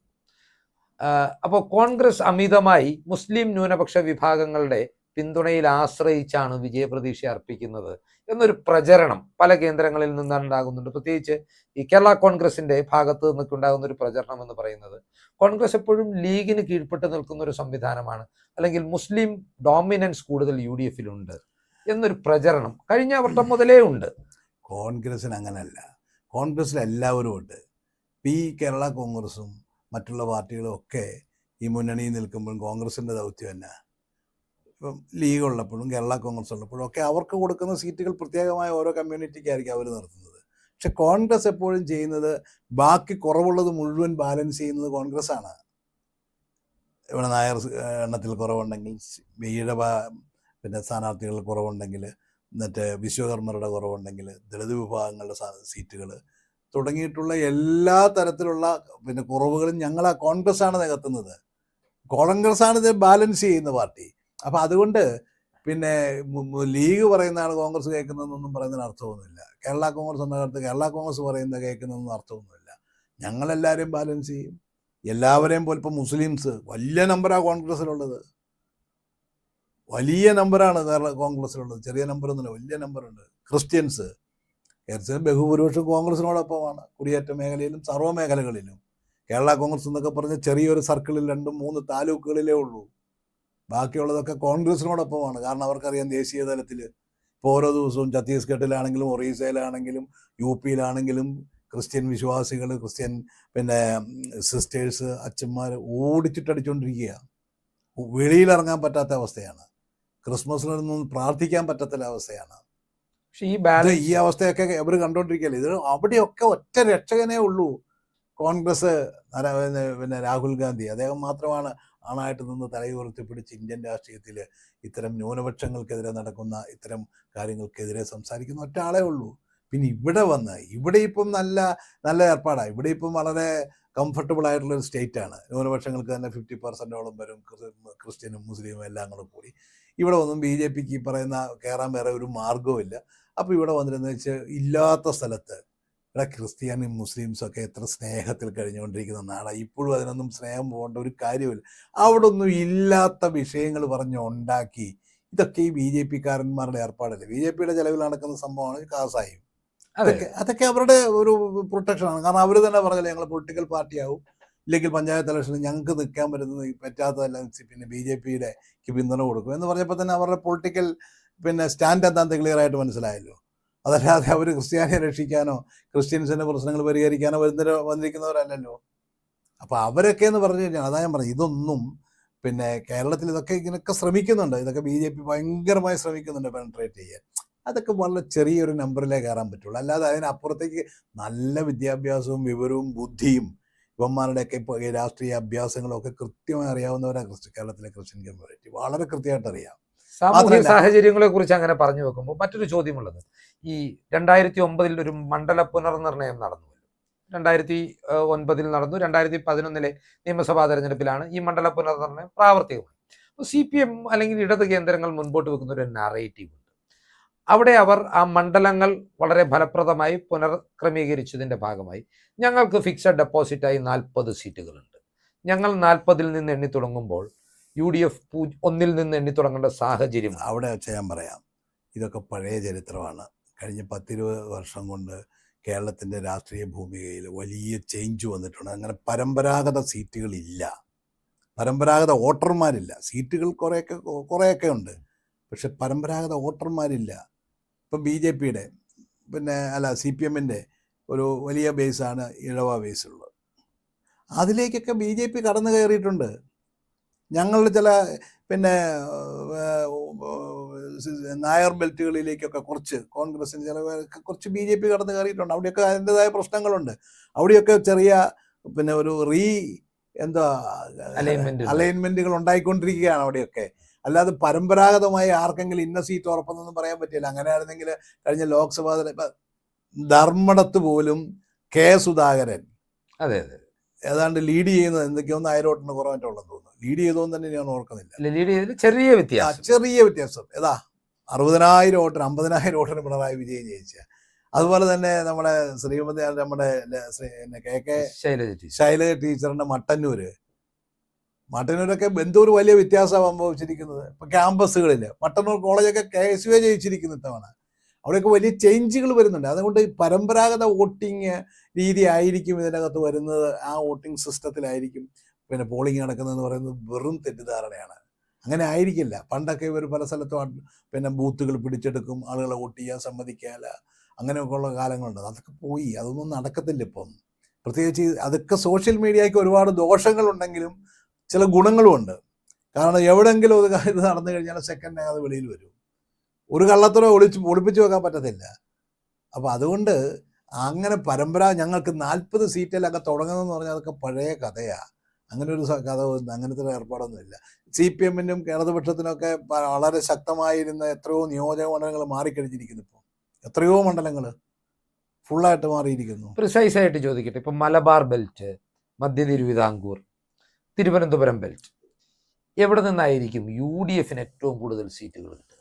അപ്പോൾ കോൺഗ്രസ് അമിതമായി മുസ്ലിം ന്യൂനപക്ഷ വിഭാഗങ്ങളുടെ പിന്തുണയിൽ ആശ്രയിച്ചാണ് വിജയപ്രതീക്ഷ അർപ്പിക്കുന്നത് എന്നൊരു പ്രചരണം പല കേന്ദ്രങ്ങളിൽ നിന്നുണ്ടാകുന്നുണ്ട്. പ്രത്യേകിച്ച് ഈ കേരള കോൺഗ്രസിന്റെ ഭാഗത്ത് നിന്നൊക്കെ ഉണ്ടാകുന്ന ഒരു പ്രചരണം എന്ന് പറയുന്നത്, കോൺഗ്രസ് എപ്പോഴും ലീഗിന് കീഴ്പ്പെട്ട് നിൽക്കുന്ന ഒരു സംവിധാനമാണ്, അല്ലെങ്കിൽ മുസ്ലിം ഡോമിനൻസ് കൂടുതൽ UDFിലുണ്ട് എന്നൊരു പ്രചരണം കഴിഞ്ഞ വട്ടം മുതലേ ഉണ്ട്. കോൺഗ്രസിന് അങ്ങനല്ല, കോൺഗ്രസ്സിൽ എല്ലാവരും ഉണ്ട്. ഈ കേരള കോൺഗ്രസും മറ്റുള്ള പാർട്ടികളും ഒക്കെ ഈ മുന്നണിയിൽ നിൽക്കുമ്പോഴും കോൺഗ്രസിൻ്റെ ദൗത്യം തന്നെ. ഇപ്പം ലീഗ് ഉള്ളപ്പോഴും കേരള കോൺഗ്രസ് ഉള്ളപ്പോഴും ഒക്കെ അവർക്ക് കൊടുക്കുന്ന സീറ്റുകൾ പ്രത്യേകമായ ഓരോ കമ്മ്യൂണിറ്റിക്കായിരിക്കും അവർ നിർത്തുന്നത്. പക്ഷെ കോൺഗ്രസ് എപ്പോഴും ചെയ്യുന്നത് ബാക്കി കുറവുള്ളത് മുഴുവൻ ബാലൻസ് ചെയ്യുന്നത് കോൺഗ്രസ്സാണ്. ഇവിടെ നായർ എണ്ണത്തിൽ കുറവുണ്ടെങ്കിൽ, ഈഴവ സ്ഥാനാർത്ഥികൾ കുറവുണ്ടെങ്കിൽ, എന്നിട്ട് വിശ്വകർമ്മരുടെ കുറവുണ്ടെങ്കിൽ, ദളിത് വിഭാഗങ്ങളുടെ സീറ്റുകൾ തുടങ്ങിയിട്ടുള്ള എല്ലാ തരത്തിലുള്ള കുറവുകളും ഞങ്ങളാ കോൺഗ്രസ്സാണ് നികത്തുന്നത്. കോൺഗ്രസ്സാണ് ഇത് ബാലൻസ് ചെയ്യുന്ന പാർട്ടി. അപ്പം അതുകൊണ്ട് ലീഗ് പറയുന്നതാണ് കോൺഗ്രസ് കേൾക്കുന്നതെന്നൊന്നും പറയുന്നതിന് അർത്ഥമൊന്നുമില്ല. കേരള കോൺഗ്രസ് എന്ന കാലത്ത് കേരള കോൺഗ്രസ് പറയുന്നത് കേൾക്കുന്നതെന്നും അർത്ഥമൊന്നുമില്ല. ഞങ്ങളെല്ലാവരെയും ബാലൻസ് ചെയ്യും, എല്ലാവരെയും പോലെ. ഇപ്പം മുസ്ലിംസ് വലിയ നമ്പറാണ് കോൺഗ്രസ്സിലുള്ളത്, വലിയ നമ്പറാണ് കേരള കോൺഗ്രസ്സിലുള്ളത്, ചെറിയ നമ്പറൊന്നുമില്ല, വലിയ നമ്പറുണ്ട്. ക്രിസ്ത്യൻസ് ബഹുഭൂരിപക്ഷം കോൺഗ്രസിനോടൊപ്പമാണ് കുടിയേറ്റ മേഖലയിലും സർവ്വ മേഖലകളിലും. കേരള കോൺഗ്രസ് എന്നൊക്കെ പറഞ്ഞ ചെറിയൊരു സർക്കിളിൽ 2-3 താലൂക്കുകളിലേ ഉള്ളൂ. ബാക്കിയുള്ളതൊക്കെ കോൺഗ്രസിനോടൊപ്പമാണ്. കാരണം അവർക്കറിയാം ദേശീയ തലത്തിൽ ഇപ്പോൾ ഓരോ ദിവസവും ഛത്തീസ്ഗഡിലാണെങ്കിലും ഒറീസയിലാണെങ്കിലും UPയിലാണെങ്കിലും ക്രിസ്ത്യൻ വിശ്വാസികൾ, ക്രിസ്ത്യൻ സിസ്റ്റേഴ്സ്, അച്ഛന്മാർ ഓടിച്ചിട്ടടിച്ചുകൊണ്ടിരിക്കുക. വെളിയിലിറങ്ങാൻ പറ്റാത്ത അവസ്ഥയാണ്. ക്രിസ്മസിനൊന്നും പ്രാർത്ഥിക്കാൻ പറ്റാത്ത അവസ്ഥയാണ്. പക്ഷേ ഈ അവസ്ഥയൊക്കെ അവർ കണ്ടുകൊണ്ടിരിക്കുകയല്ലേ. ഇത് അവിടെയൊക്കെ ഒറ്റ രക്ഷകനേ ഉള്ളൂ, കോൺഗ്രസ്. രാഹുൽ ഗാന്ധി, അദ്ദേഹം മാത്രമാണ് ആണായിട്ട് നിന്ന് തലയുയർത്തിപ്പിടിച്ച് ഇന്ത്യൻ രാഷ്ട്രീയത്തിൽ ഇത്തരം ന്യൂനപക്ഷങ്ങൾക്കെതിരെ നടക്കുന്ന ഇത്തരം കാര്യങ്ങൾക്കെതിരെ സംസാരിക്കുന്ന ഒറ്റ ആളേ ഉള്ളൂ. പിന്നെ ഇവിടെ ഇപ്പം നല്ല ഏർപ്പാടാണ്. ഇവിടെ ഇപ്പം വളരെ കംഫർട്ടബിൾ ആയിട്ടുള്ളൊരു സ്റ്റേറ്റാണ്. ന്യൂനപക്ഷങ്ങൾക്ക് തന്നെ 50% വരും, ക്രിസ്ത്യനും മുസ്ലിമും എല്ലാം കൂടെ കൂടി. ഇവിടെ ഒന്നും BJPക്ക് ഈ പറയുന്ന കയറാൻ വേറെ ഒരു മാർഗവുമില്ല. അപ്പോൾ ഇവിടെ വന്നിരുന്നു വെച്ചാൽ ഇല്ലാത്ത സ്ഥലത്ത് ഇവിടെ ക്രിസ്ത്യാനിയും മുസ്ലിംസും ഒക്കെ എത്ര സ്നേഹത്തിൽ കഴിഞ്ഞുകൊണ്ടിരിക്കുന്ന നാടാണ്. ഇപ്പോഴും അതിനൊന്നും സ്നേഹം പോകേണ്ട ഒരു കാര്യമില്ല. അവിടെ ഒന്നും ഇല്ലാത്ത വിഷയങ്ങൾ പറഞ്ഞ് ഉണ്ടാക്കി, ഇതൊക്കെ ഈ BJP-കാരന്മാരുടെ ഏർപ്പാടല്ലേ. BJP-യുടെ ചെലവിൽ നടക്കുന്ന സംഭവമാണ് കാസായും. അതൊക്കെ അവരുടെ ഒരു പ്രൊട്ടക്ഷനാണ്. കാരണം അവർ തന്നെ പറഞ്ഞല്ലേ, ഞങ്ങൾ പൊളിറ്റിക്കൽ പാർട്ടിയാവും, ഇല്ലെങ്കിൽ പഞ്ചായത്ത് ഇലക്ഷനിൽ ഞങ്ങൾക്ക് നിൽക്കാൻ പറ്റാത്തതെല്ലാം പിന്നെ BJP-യുടെ പിന്തുണ കൊടുക്കും എന്ന് പറഞ്ഞപ്പോൾ തന്നെ അവരുടെ പൊളിറ്റിക്കൽ സ്റ്റാൻഡ് എന്താണെന്ന് ക്ലിയർ ആയിട്ട് മനസ്സിലായല്ലോ. അതല്ലാതെ അവർ ക്രിസ്ത്യാനിയെ രക്ഷിക്കാനോ ക്രിസ്ത്യൻസിൻ്റെ പ്രശ്നങ്ങൾ പരിഹരിക്കാനോ വന്നിരിക്കുന്നവരല്ലല്ലോ. അപ്പോൾ അവരൊക്കെ എന്ന് പറഞ്ഞു കഴിഞ്ഞാൽ, അതാ ഞാൻ പറഞ്ഞു, ഇതൊന്നും കേരളത്തിൽ ഇങ്ങനെയൊക്കെ ശ്രമിക്കുന്നുണ്ട്. ഇതൊക്കെ BJP ഭയങ്കരമായി ശ്രമിക്കുന്നുണ്ട് പെനട്രേറ്റ് ചെയ്യാൻ. അതൊക്കെ വളരെ ചെറിയൊരു നമ്പറിലേ കയറാൻ പറ്റുള്ളൂ. അല്ലാതെ അതിനപ്പുറത്തേക്ക് നല്ല വിദ്യാഭ്യാസവും വിവരവും ബുദ്ധിയും ഇവന്മാരുടെയൊക്കെ ഇപ്പോൾ ഈ രാഷ്ട്രീയ അഭ്യാസങ്ങളും ഒക്കെ കൃത്യമായി അറിയാവുന്നവരാണ് കേരളത്തിലെ ക്രിസ്ത്യൻ കമ്മ്യൂണിറ്റി. വളരെ കൃത്യമായിട്ട് അറിയാം. സാമൂഹ്യ സാഹചര്യങ്ങളെ കുറിച്ച് അങ്ങനെ പറഞ്ഞു വെക്കുമ്പോൾ മറ്റൊരു ചോദ്യമുള്ളത്, ഈ 2009 ഒരു മണ്ഡല പുനർനിർണയം നടന്നു. 2009 നടന്നു. 2011 നിയമസഭാ തെരഞ്ഞെടുപ്പിലാണ് ഈ മണ്ഡല പുനർനിർണയം പ്രാവർത്തികമായി. അപ്പോൾ CPM അല്ലെങ്കിൽ ഇടത് കേന്ദ്രങ്ങൾ മുൻപോട്ട് വെക്കുന്ന ഒരു നാറേറ്റീവ് ഉണ്ട്. അവിടെ അവർ ആ മണ്ഡലങ്ങൾ വളരെ ഫലപ്രദമായി പുനർക്രമീകരിച്ചതിൻ്റെ ഭാഗമായി ഞങ്ങൾക്ക് ഫിക്സഡ് ഡെപ്പോസിറ്റായി 40 സീറ്റുകളുണ്ട്. ഞങ്ങൾ 40-ൽ നിന്ന് എണ്ണി തുടങ്ങുമ്പോൾ UDF 1-ൽ നിന്ന് എണ്ണി തുടങ്ങേണ്ട സാഹചര്യം. അവിടെ വെച്ച് ഞാൻ പറയാം, ഇതൊക്കെ പഴയ ചരിത്രമാണ്. കഴിഞ്ഞ 10-20 വർഷം കൊണ്ട് കേരളത്തിൻ്റെ രാഷ്ട്രീയ ഭൂമികയിൽ വലിയ ചേഞ്ച് വന്നിട്ടുണ്ട്. അങ്ങനെ പരമ്പരാഗത സീറ്റുകളില്ല, പരമ്പരാഗത വോട്ടർമാരില്ല. സീറ്റുകൾ കുറേയൊക്കെ ഉണ്ട്, പക്ഷെ പരമ്പരാഗത വോട്ടർമാരില്ല. ഇപ്പം BJP-യുടെ CPM-ൻ്റെ ഒരു വലിയ ബേസാണ് ഇഴവ ബേസുള്ളത്. അതിലേക്കൊക്കെ BJP കടന്നു കയറിയിട്ടുണ്ട്. ഞങ്ങളുടെ ചില നായർ ബെൽറ്റുകളിലേക്കൊക്കെ കുറച്ച് കോൺഗ്രസിന് ചിലവൊക്കെ കുറച്ച് BJP കടന്നു കയറിയിട്ടുണ്ട്. അവിടെയൊക്കെ അതിൻ്റെതായ പ്രശ്നങ്ങളുണ്ട്. അവിടെയൊക്കെ ചെറിയ ഒരു അലൈൻമെൻറ്റുകൾ ഉണ്ടായിക്കൊണ്ടിരിക്കുകയാണ് അവിടെയൊക്കെ. അല്ലാതെ പരമ്പരാഗതമായി ആർക്കെങ്കിലും ഇന്ന സീറ്റ് ഉറപ്പെന്നൊന്നും പറയാൻ പറ്റില്ല. അങ്ങനെയായിരുന്നെങ്കിൽ കഴിഞ്ഞ ലോക്സഭാ ധർമ്മടത്ത് പോലും K. സുധാകരൻ ഏതാണ്ട് ലീഡ് ചെയ്യുന്നത് എന്തൊക്കെയോ 1000 വോട്ടിന് കുറവായിട്ടുള്ളതെന്ന് തോന്നുന്നു. ലീഡ് ചെയ്തോന്ന് തന്നെ ഞാൻ ഓർക്കുന്നില്ല. ചെറിയ വ്യത്യാസം. 60,000 വോട്ടിന് 50,000 വോട്ടിന് പിണറായി വിജയൻ ജയിച്ച. അതുപോലെ തന്നെ നമ്മുടെ ശ്രീമതി നമ്മുടെ KK ശൈലജ ടീച്ചറിന്റെ മട്ടന്നൂരൊക്കെ എന്തോ ഒരു വലിയ വ്യത്യാസമാണ് സംഭവിച്ചിരിക്കുന്നത്. ഇപ്പം ക്യാമ്പസുകളിൽ മട്ടന്നൂർ കോളേജൊക്കെ KSU ജയിച്ചിരിക്കുന്നു ഇത്തവണ. അവിടെയൊക്കെ വലിയ ചേഞ്ചുകൾ വരുന്നുണ്ട്. അതുകൊണ്ട് പരമ്പരാഗത വോട്ടിങ് രീതി ആയിരിക്കും ഇതിനകത്ത് വരുന്നത്. ആ വോട്ടിംഗ് സിസ്റ്റത്തിലായിരിക്കും പോളിംഗ് നടക്കുന്നതെന്ന് പറയുന്നത് വെറും തെറ്റിദ്ധാരണയാണ്. അങ്ങനെ ആയിരിക്കില്ല. പണ്ടൊക്കെ ഇവർ പല സ്ഥലത്തും ബൂത്തുകൾ പിടിച്ചെടുക്കും, ആളുകളെ വോട്ട് ചെയ്യാൻ സമ്മതിക്കാല, അങ്ങനെയൊക്കെയുള്ള കാലങ്ങളുണ്ട്. അതൊക്കെ പോയി, അതൊന്നും നടക്കത്തില്ല ഇപ്പം. പ്രത്യേകിച്ച് അതൊക്കെ സോഷ്യൽ മീഡിയയ്ക്ക് ഒരുപാട് ദോഷങ്ങളുണ്ടെങ്കിലും ചില ഗുണങ്ങളുമുണ്ട്. കാരണം എവിടെയെങ്കിലും ഒരു കാര്യം നടന്നു കഴിഞ്ഞാൽ സെക്കൻഡ് അത് വെളിയിൽ വരും. ഒരു കള്ളത്തരം ഒളിപ്പിച്ചു വെക്കാൻ പറ്റത്തില്ല. അപ്പോൾ അതുകൊണ്ട് അങ്ങനെ ഞങ്ങൾക്ക് 40 സീറ്റിലൊക്കെ തുടങ്ങുന്നതെന്ന് പറഞ്ഞാൽ അതൊക്കെ പഴയ കഥയാണ്. അങ്ങനെ ഒരു കഥ, അങ്ങനത്തെ ഒരു ഏർപ്പാടൊന്നുമില്ല. CPM-നും ഇടതുപക്ഷത്തിനൊക്കെ വളരെ ശക്തമായിരുന്ന എത്രയോ നിയോജക മണ്ഡലങ്ങൾ മാറിക്കഴിഞ്ഞിരിക്കുന്നു. ഇപ്പോൾ എത്രയോ മണ്ഡലങ്ങൾ ഫുള്ളായിട്ട് മാറിയിരിക്കുന്നു. പ്രിസൈസ് ആയിട്ട് ചോദിക്കട്ടെ, ഇപ്പം മലബാർ ബെൽറ്റ്, മധ്യ തിരുവിതാംകൂർ, തിരുവനന്തപുരം ബെൽറ്റ്, എവിടെ നിന്നായിരിക്കും UDF-ന് ഏറ്റവും കൂടുതൽ സീറ്റുകൾ കിട്ടുക?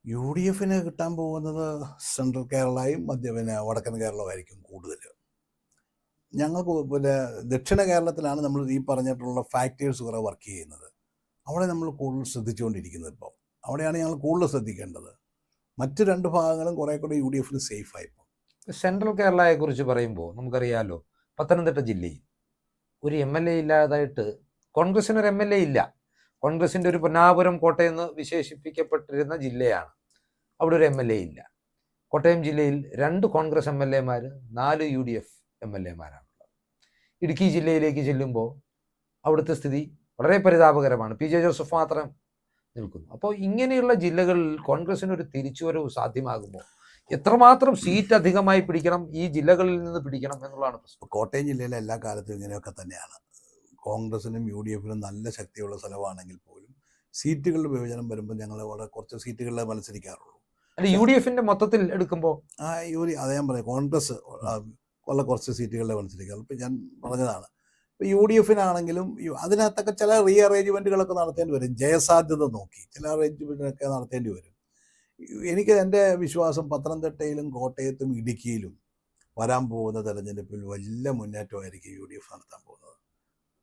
UDF-ന് കിട്ടാൻ പോകുന്നത് സെൻട്രൽ കേരളയും വടക്കൻ കേരളമായിരിക്കും കൂടുതൽ. ഞങ്ങൾക്ക് ദക്ഷിണ കേരളത്തിലാണ് നമ്മൾ ഈ പറഞ്ഞിട്ടുള്ള ഫാക്ടേഴ്സ് കുറേ വർക്ക് ചെയ്യുന്നത്. അവിടെ നമ്മൾ കൂടുതൽ ശ്രദ്ധിച്ചുകൊണ്ടിരിക്കുന്നത്. ഇപ്പോൾ അവിടെയാണ് ഞങ്ങൾ കൂടുതൽ ശ്രദ്ധിക്കേണ്ടത്. മറ്റ് 2 ഭാഗങ്ങളും കുറേ കൂടെ UDF-ന് സേഫായിപ്പോൾ. സെൻട്രൽ കേരളയെക്കുറിച്ച് പറയുമ്പോൾ നമുക്കറിയാമല്ലോ, പത്തനംതിട്ട ജില്ലയിൽ ഒരു MLA ഇല്ലാതായിട്ട് കോൺഗ്രസിനൊരു MLA ഇല്ല. കോൺഗ്രസിൻ്റെ ഒരു പൊന്നാപുരം കോട്ടയെന്ന് വിശേഷിപ്പിക്കപ്പെട്ടിരുന്ന ജില്ലയാണ്. അവിടെ ഒരു MLA ഇല്ല. കോട്ടയം ജില്ലയിൽ 2 കോൺഗ്രസ് MLA-മാർ, 4 UDF MLA-മാരാണുള്ളത്. ഇടുക്കി ജില്ലയിലേക്ക് ചെല്ലുമ്പോൾ അവിടുത്തെ സ്ഥിതി വളരെ പരിതാപകരമാണ്. PJ ജോസഫ് മാത്രം നിൽക്കുന്നു. അപ്പോൾ ഇങ്ങനെയുള്ള ജില്ലകളിൽ കോൺഗ്രസിനൊരു തിരിച്ചുവരവ് സാധ്യമാകുമ്പോൾ എത്രമാത്രം സീറ്റ് അധികമായി പിടിക്കണം, ഈ ജില്ലകളിൽ നിന്ന് പിടിക്കണം എന്നുള്ളതാണ് പ്രശ്നം. കോട്ടയം ജില്ലയിലെ എല്ലാ കാലത്തും ഇങ്ങനെയൊക്കെ തന്നെയാണ്. കോൺഗ്രസിനും UDF-നും നല്ല ശക്തിയുള്ള സ്ഥലമാണെങ്കിൽ പോലും സീറ്റുകളുടെ വിഭജനം വരുമ്പോൾ ഞങ്ങൾ വളരെ കുറച്ച് സീറ്റുകളിൽ മത്സരിക്കാറുള്ളൂ. അല്ല, UDF-ന്റെ മൊത്തത്തിൽ എടുക്കുമ്പോൾ അതേ ഞാൻ പറയാം, കോൺഗ്രസ് കുറച്ച് സീറ്റുകളിൽ മത്സരിക്കാറുള്ളൂ. ഇപ്പം ഞാൻ പറഞ്ഞതാണ്. ഇപ്പോൾ UDF-നാണെങ്കിലും അതിനകത്തൊക്കെ ചില റീഅറേഞ്ച്മെൻറ്റുകളൊക്കെ നടത്തേണ്ടി വരും. ജയസാധ്യത നോക്കി ചില അറേഞ്ച്മെൻറ്റൊക്കെ നടത്തേണ്ടി വരും. എൻ്റെ വിശ്വാസം പത്തനംതിട്ടയിലും കോട്ടയത്തും ഇടുക്കിയിലും വരാൻ പോകുന്ന തെരഞ്ഞെടുപ്പിൽ വലിയ മുന്നേറ്റമായിരിക്കും UDF നടത്താൻ പോകുന്നത്.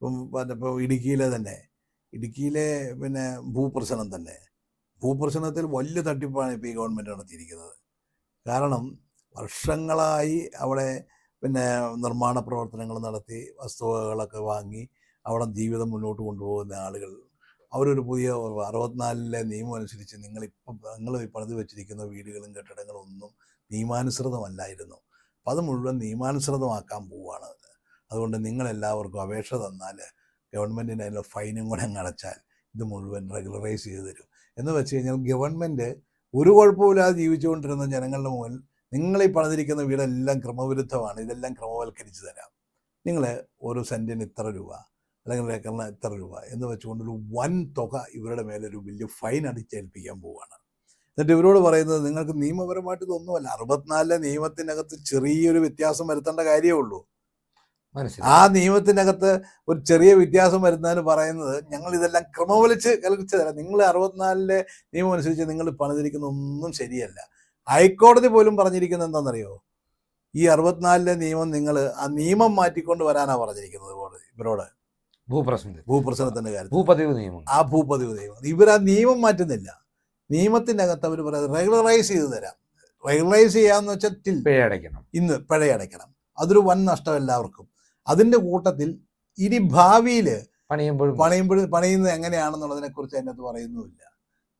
ഇപ്പോൾ ഇടുക്കിയിലെ തന്നെ, ഇടുക്കിയിലെ പിന്നെ ഭൂപ്രശ്നം തന്നെ, ഭൂപ്രശ്നത്തിൽ വലിയ തട്ടിപ്പാണ് ഇപ്പോൾ ഈ ഗവൺമെൻറ് നടത്തിയിരിക്കുന്നത്. കാരണം വർഷങ്ങളായി അവിടെ പിന്നെ നിർമ്മാണ പ്രവർത്തനങ്ങൾ നടത്തി വസ്തുവകളൊക്കെ വാങ്ങി അവിടെ ജീവിതം മുന്നോട്ട് കൊണ്ടുപോകുന്ന ആളുകൾ, അവരൊരു പുതിയ 64 നിയമം അനുസരിച്ച് നിങ്ങൾ പണിത് വെച്ചിരിക്കുന്ന വീടുകളും കെട്ടിടങ്ങളും ഒന്നും നിയമാനുസൃതമല്ലായിരുന്നു. അപ്പം അത് മുഴുവൻ നിയമാനുസൃതമാക്കാൻ പോവുകയാണ്. അതുകൊണ്ട് നിങ്ങളെല്ലാവർക്കും അപേക്ഷ തന്നാൽ ഗവൺമെൻറ്റിന് അതിൻ്റെ ഫൈനും കൂടെ അങ്ങ് അടച്ചാൽ ഇത് മുഴുവൻ റെഗുലറൈസ് ചെയ്ത് തരും എന്ന് വെച്ച് കഴിഞ്ഞാൽ ഗവൺമെൻറ് ഒരു കുഴപ്പമില്ലാതെ ജീവിച്ചുകൊണ്ടിരുന്ന ജനങ്ങളുടെ മുന്നിൽ നിങ്ങൾ ഈ പണിതിരിക്കുന്ന വീടെല്ലാം ക്രമവിരുദ്ധമാണ്, ഇതെല്ലാം ക്രമവൽക്കരിച്ച് തരാം, നിങ്ങൾ ഒരു സെൻറ്റിന് ഇത്ര രൂപ അല്ലെങ്കിൽ ഏക്കറിന് ഇത്ര രൂപ എന്ന് വെച്ചുകൊണ്ടൊരു വൻ തുക ഇവരുടെ മേലൊരു വലിയ ഫൈൻ അടിച്ചേൽപ്പിക്കാൻ പോവുകയാണ്. എന്നിട്ട് ഇവരോട് പറയുന്നത് നിങ്ങൾക്ക് നിയമപരമായിട്ട് ഇതൊന്നുമല്ല, 64 നിയമത്തിനകത്ത് ചെറിയൊരു വ്യത്യാസം വരുത്തേണ്ട കാര്യമേ ഉള്ളൂ. ആ നിയമത്തിനകത്ത് ഒരു ചെറിയ വ്യത്യാസം വരുന്നതിന് പറയുന്നത് ഞങ്ങൾ ഇതെല്ലാം ക്രമവലിച്ച് തരാം, നിങ്ങൾ 64 നിയമം അനുസരിച്ച് നിങ്ങൾ പണിതിരിക്കുന്ന ഒന്നും ശരിയല്ല. ഹൈക്കോടതി പോലും പറഞ്ഞിരിക്കുന്നത് എന്താണെന്നറിയോ? ഈ 64 നിയമം നിങ്ങൾ ആ നിയമം മാറ്റിക്കൊണ്ട് വരാനാണ് പറഞ്ഞിരിക്കുന്നത് ഇവരോട്. ഭൂപ്രശ്നത്തിന്റെ കാര്യത്തിൽ ഭൂപതിവ് നിയമം, ആ ഭൂപതിവ് നിയമം ഇവർ ആ നിയമം മാറ്റുന്നില്ല. നിയമത്തിനകത്ത് അവർ പറയുന്നത് റെഗുലറൈസ് ചെയ്ത് തരാം. റെഗുലറൈസ് ചെയ്യാന്ന് വെച്ചാൽ ഇന്ന് പിഴയടയ്ക്കണം. അതൊരു വൻ നഷ്ടം എല്ലാവർക്കും. അതിൻ്റെ കൂട്ടത്തിൽ ഇനി ഭാവിയിൽ പണിയുന്നത് എങ്ങനെയാണെന്നുള്ളതിനെ കുറിച്ച് അതിനകത്ത് പറയുന്നുമില്ല.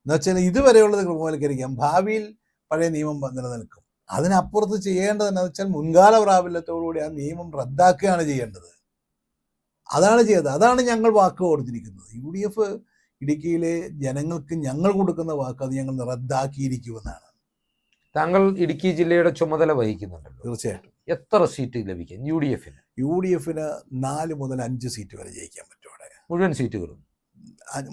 എന്നുവെച്ചാൽ ഇതുവരെയുള്ളത് ക്രമവൽക്കരിക്കാം, ഭാവിയിൽ പഴയ നിയമം നിലനിൽക്കും. അതിനപ്പുറത്ത് ചെയ്യേണ്ടത് എന്താണെന്ന് വെച്ചാൽ മുൻകാല പ്രാബല്യത്തോടുകൂടി ആ നിയമം റദ്ദാക്കുകയാണ് ചെയ്യേണ്ടത്. അതാണ് ചെയ്തത്. അതാണ് ഞങ്ങൾ വാക്ക് കൊടുത്തിരിക്കുന്നത്. UDF ഇടുക്കിയിലെ ജനങ്ങൾക്ക് ഞങ്ങൾ കൊടുക്കുന്ന വാക്ക് അത് ഞങ്ങൾ റദ്ദാക്കിയിരിക്കുമെന്നാണ്. താങ്കൾ ഇടുക്കി ജില്ലയുടെ ചുമതല വഹിക്കുന്നുണ്ടല്ലോ, തീർച്ചയായിട്ടും. എത്ര സീറ്റ് ലഭിക്കും UDFന്? UDFന് 4 മുതൽ 5 സീറ്റ് വരെ ജയിക്കാൻ പറ്റും. അവിടെ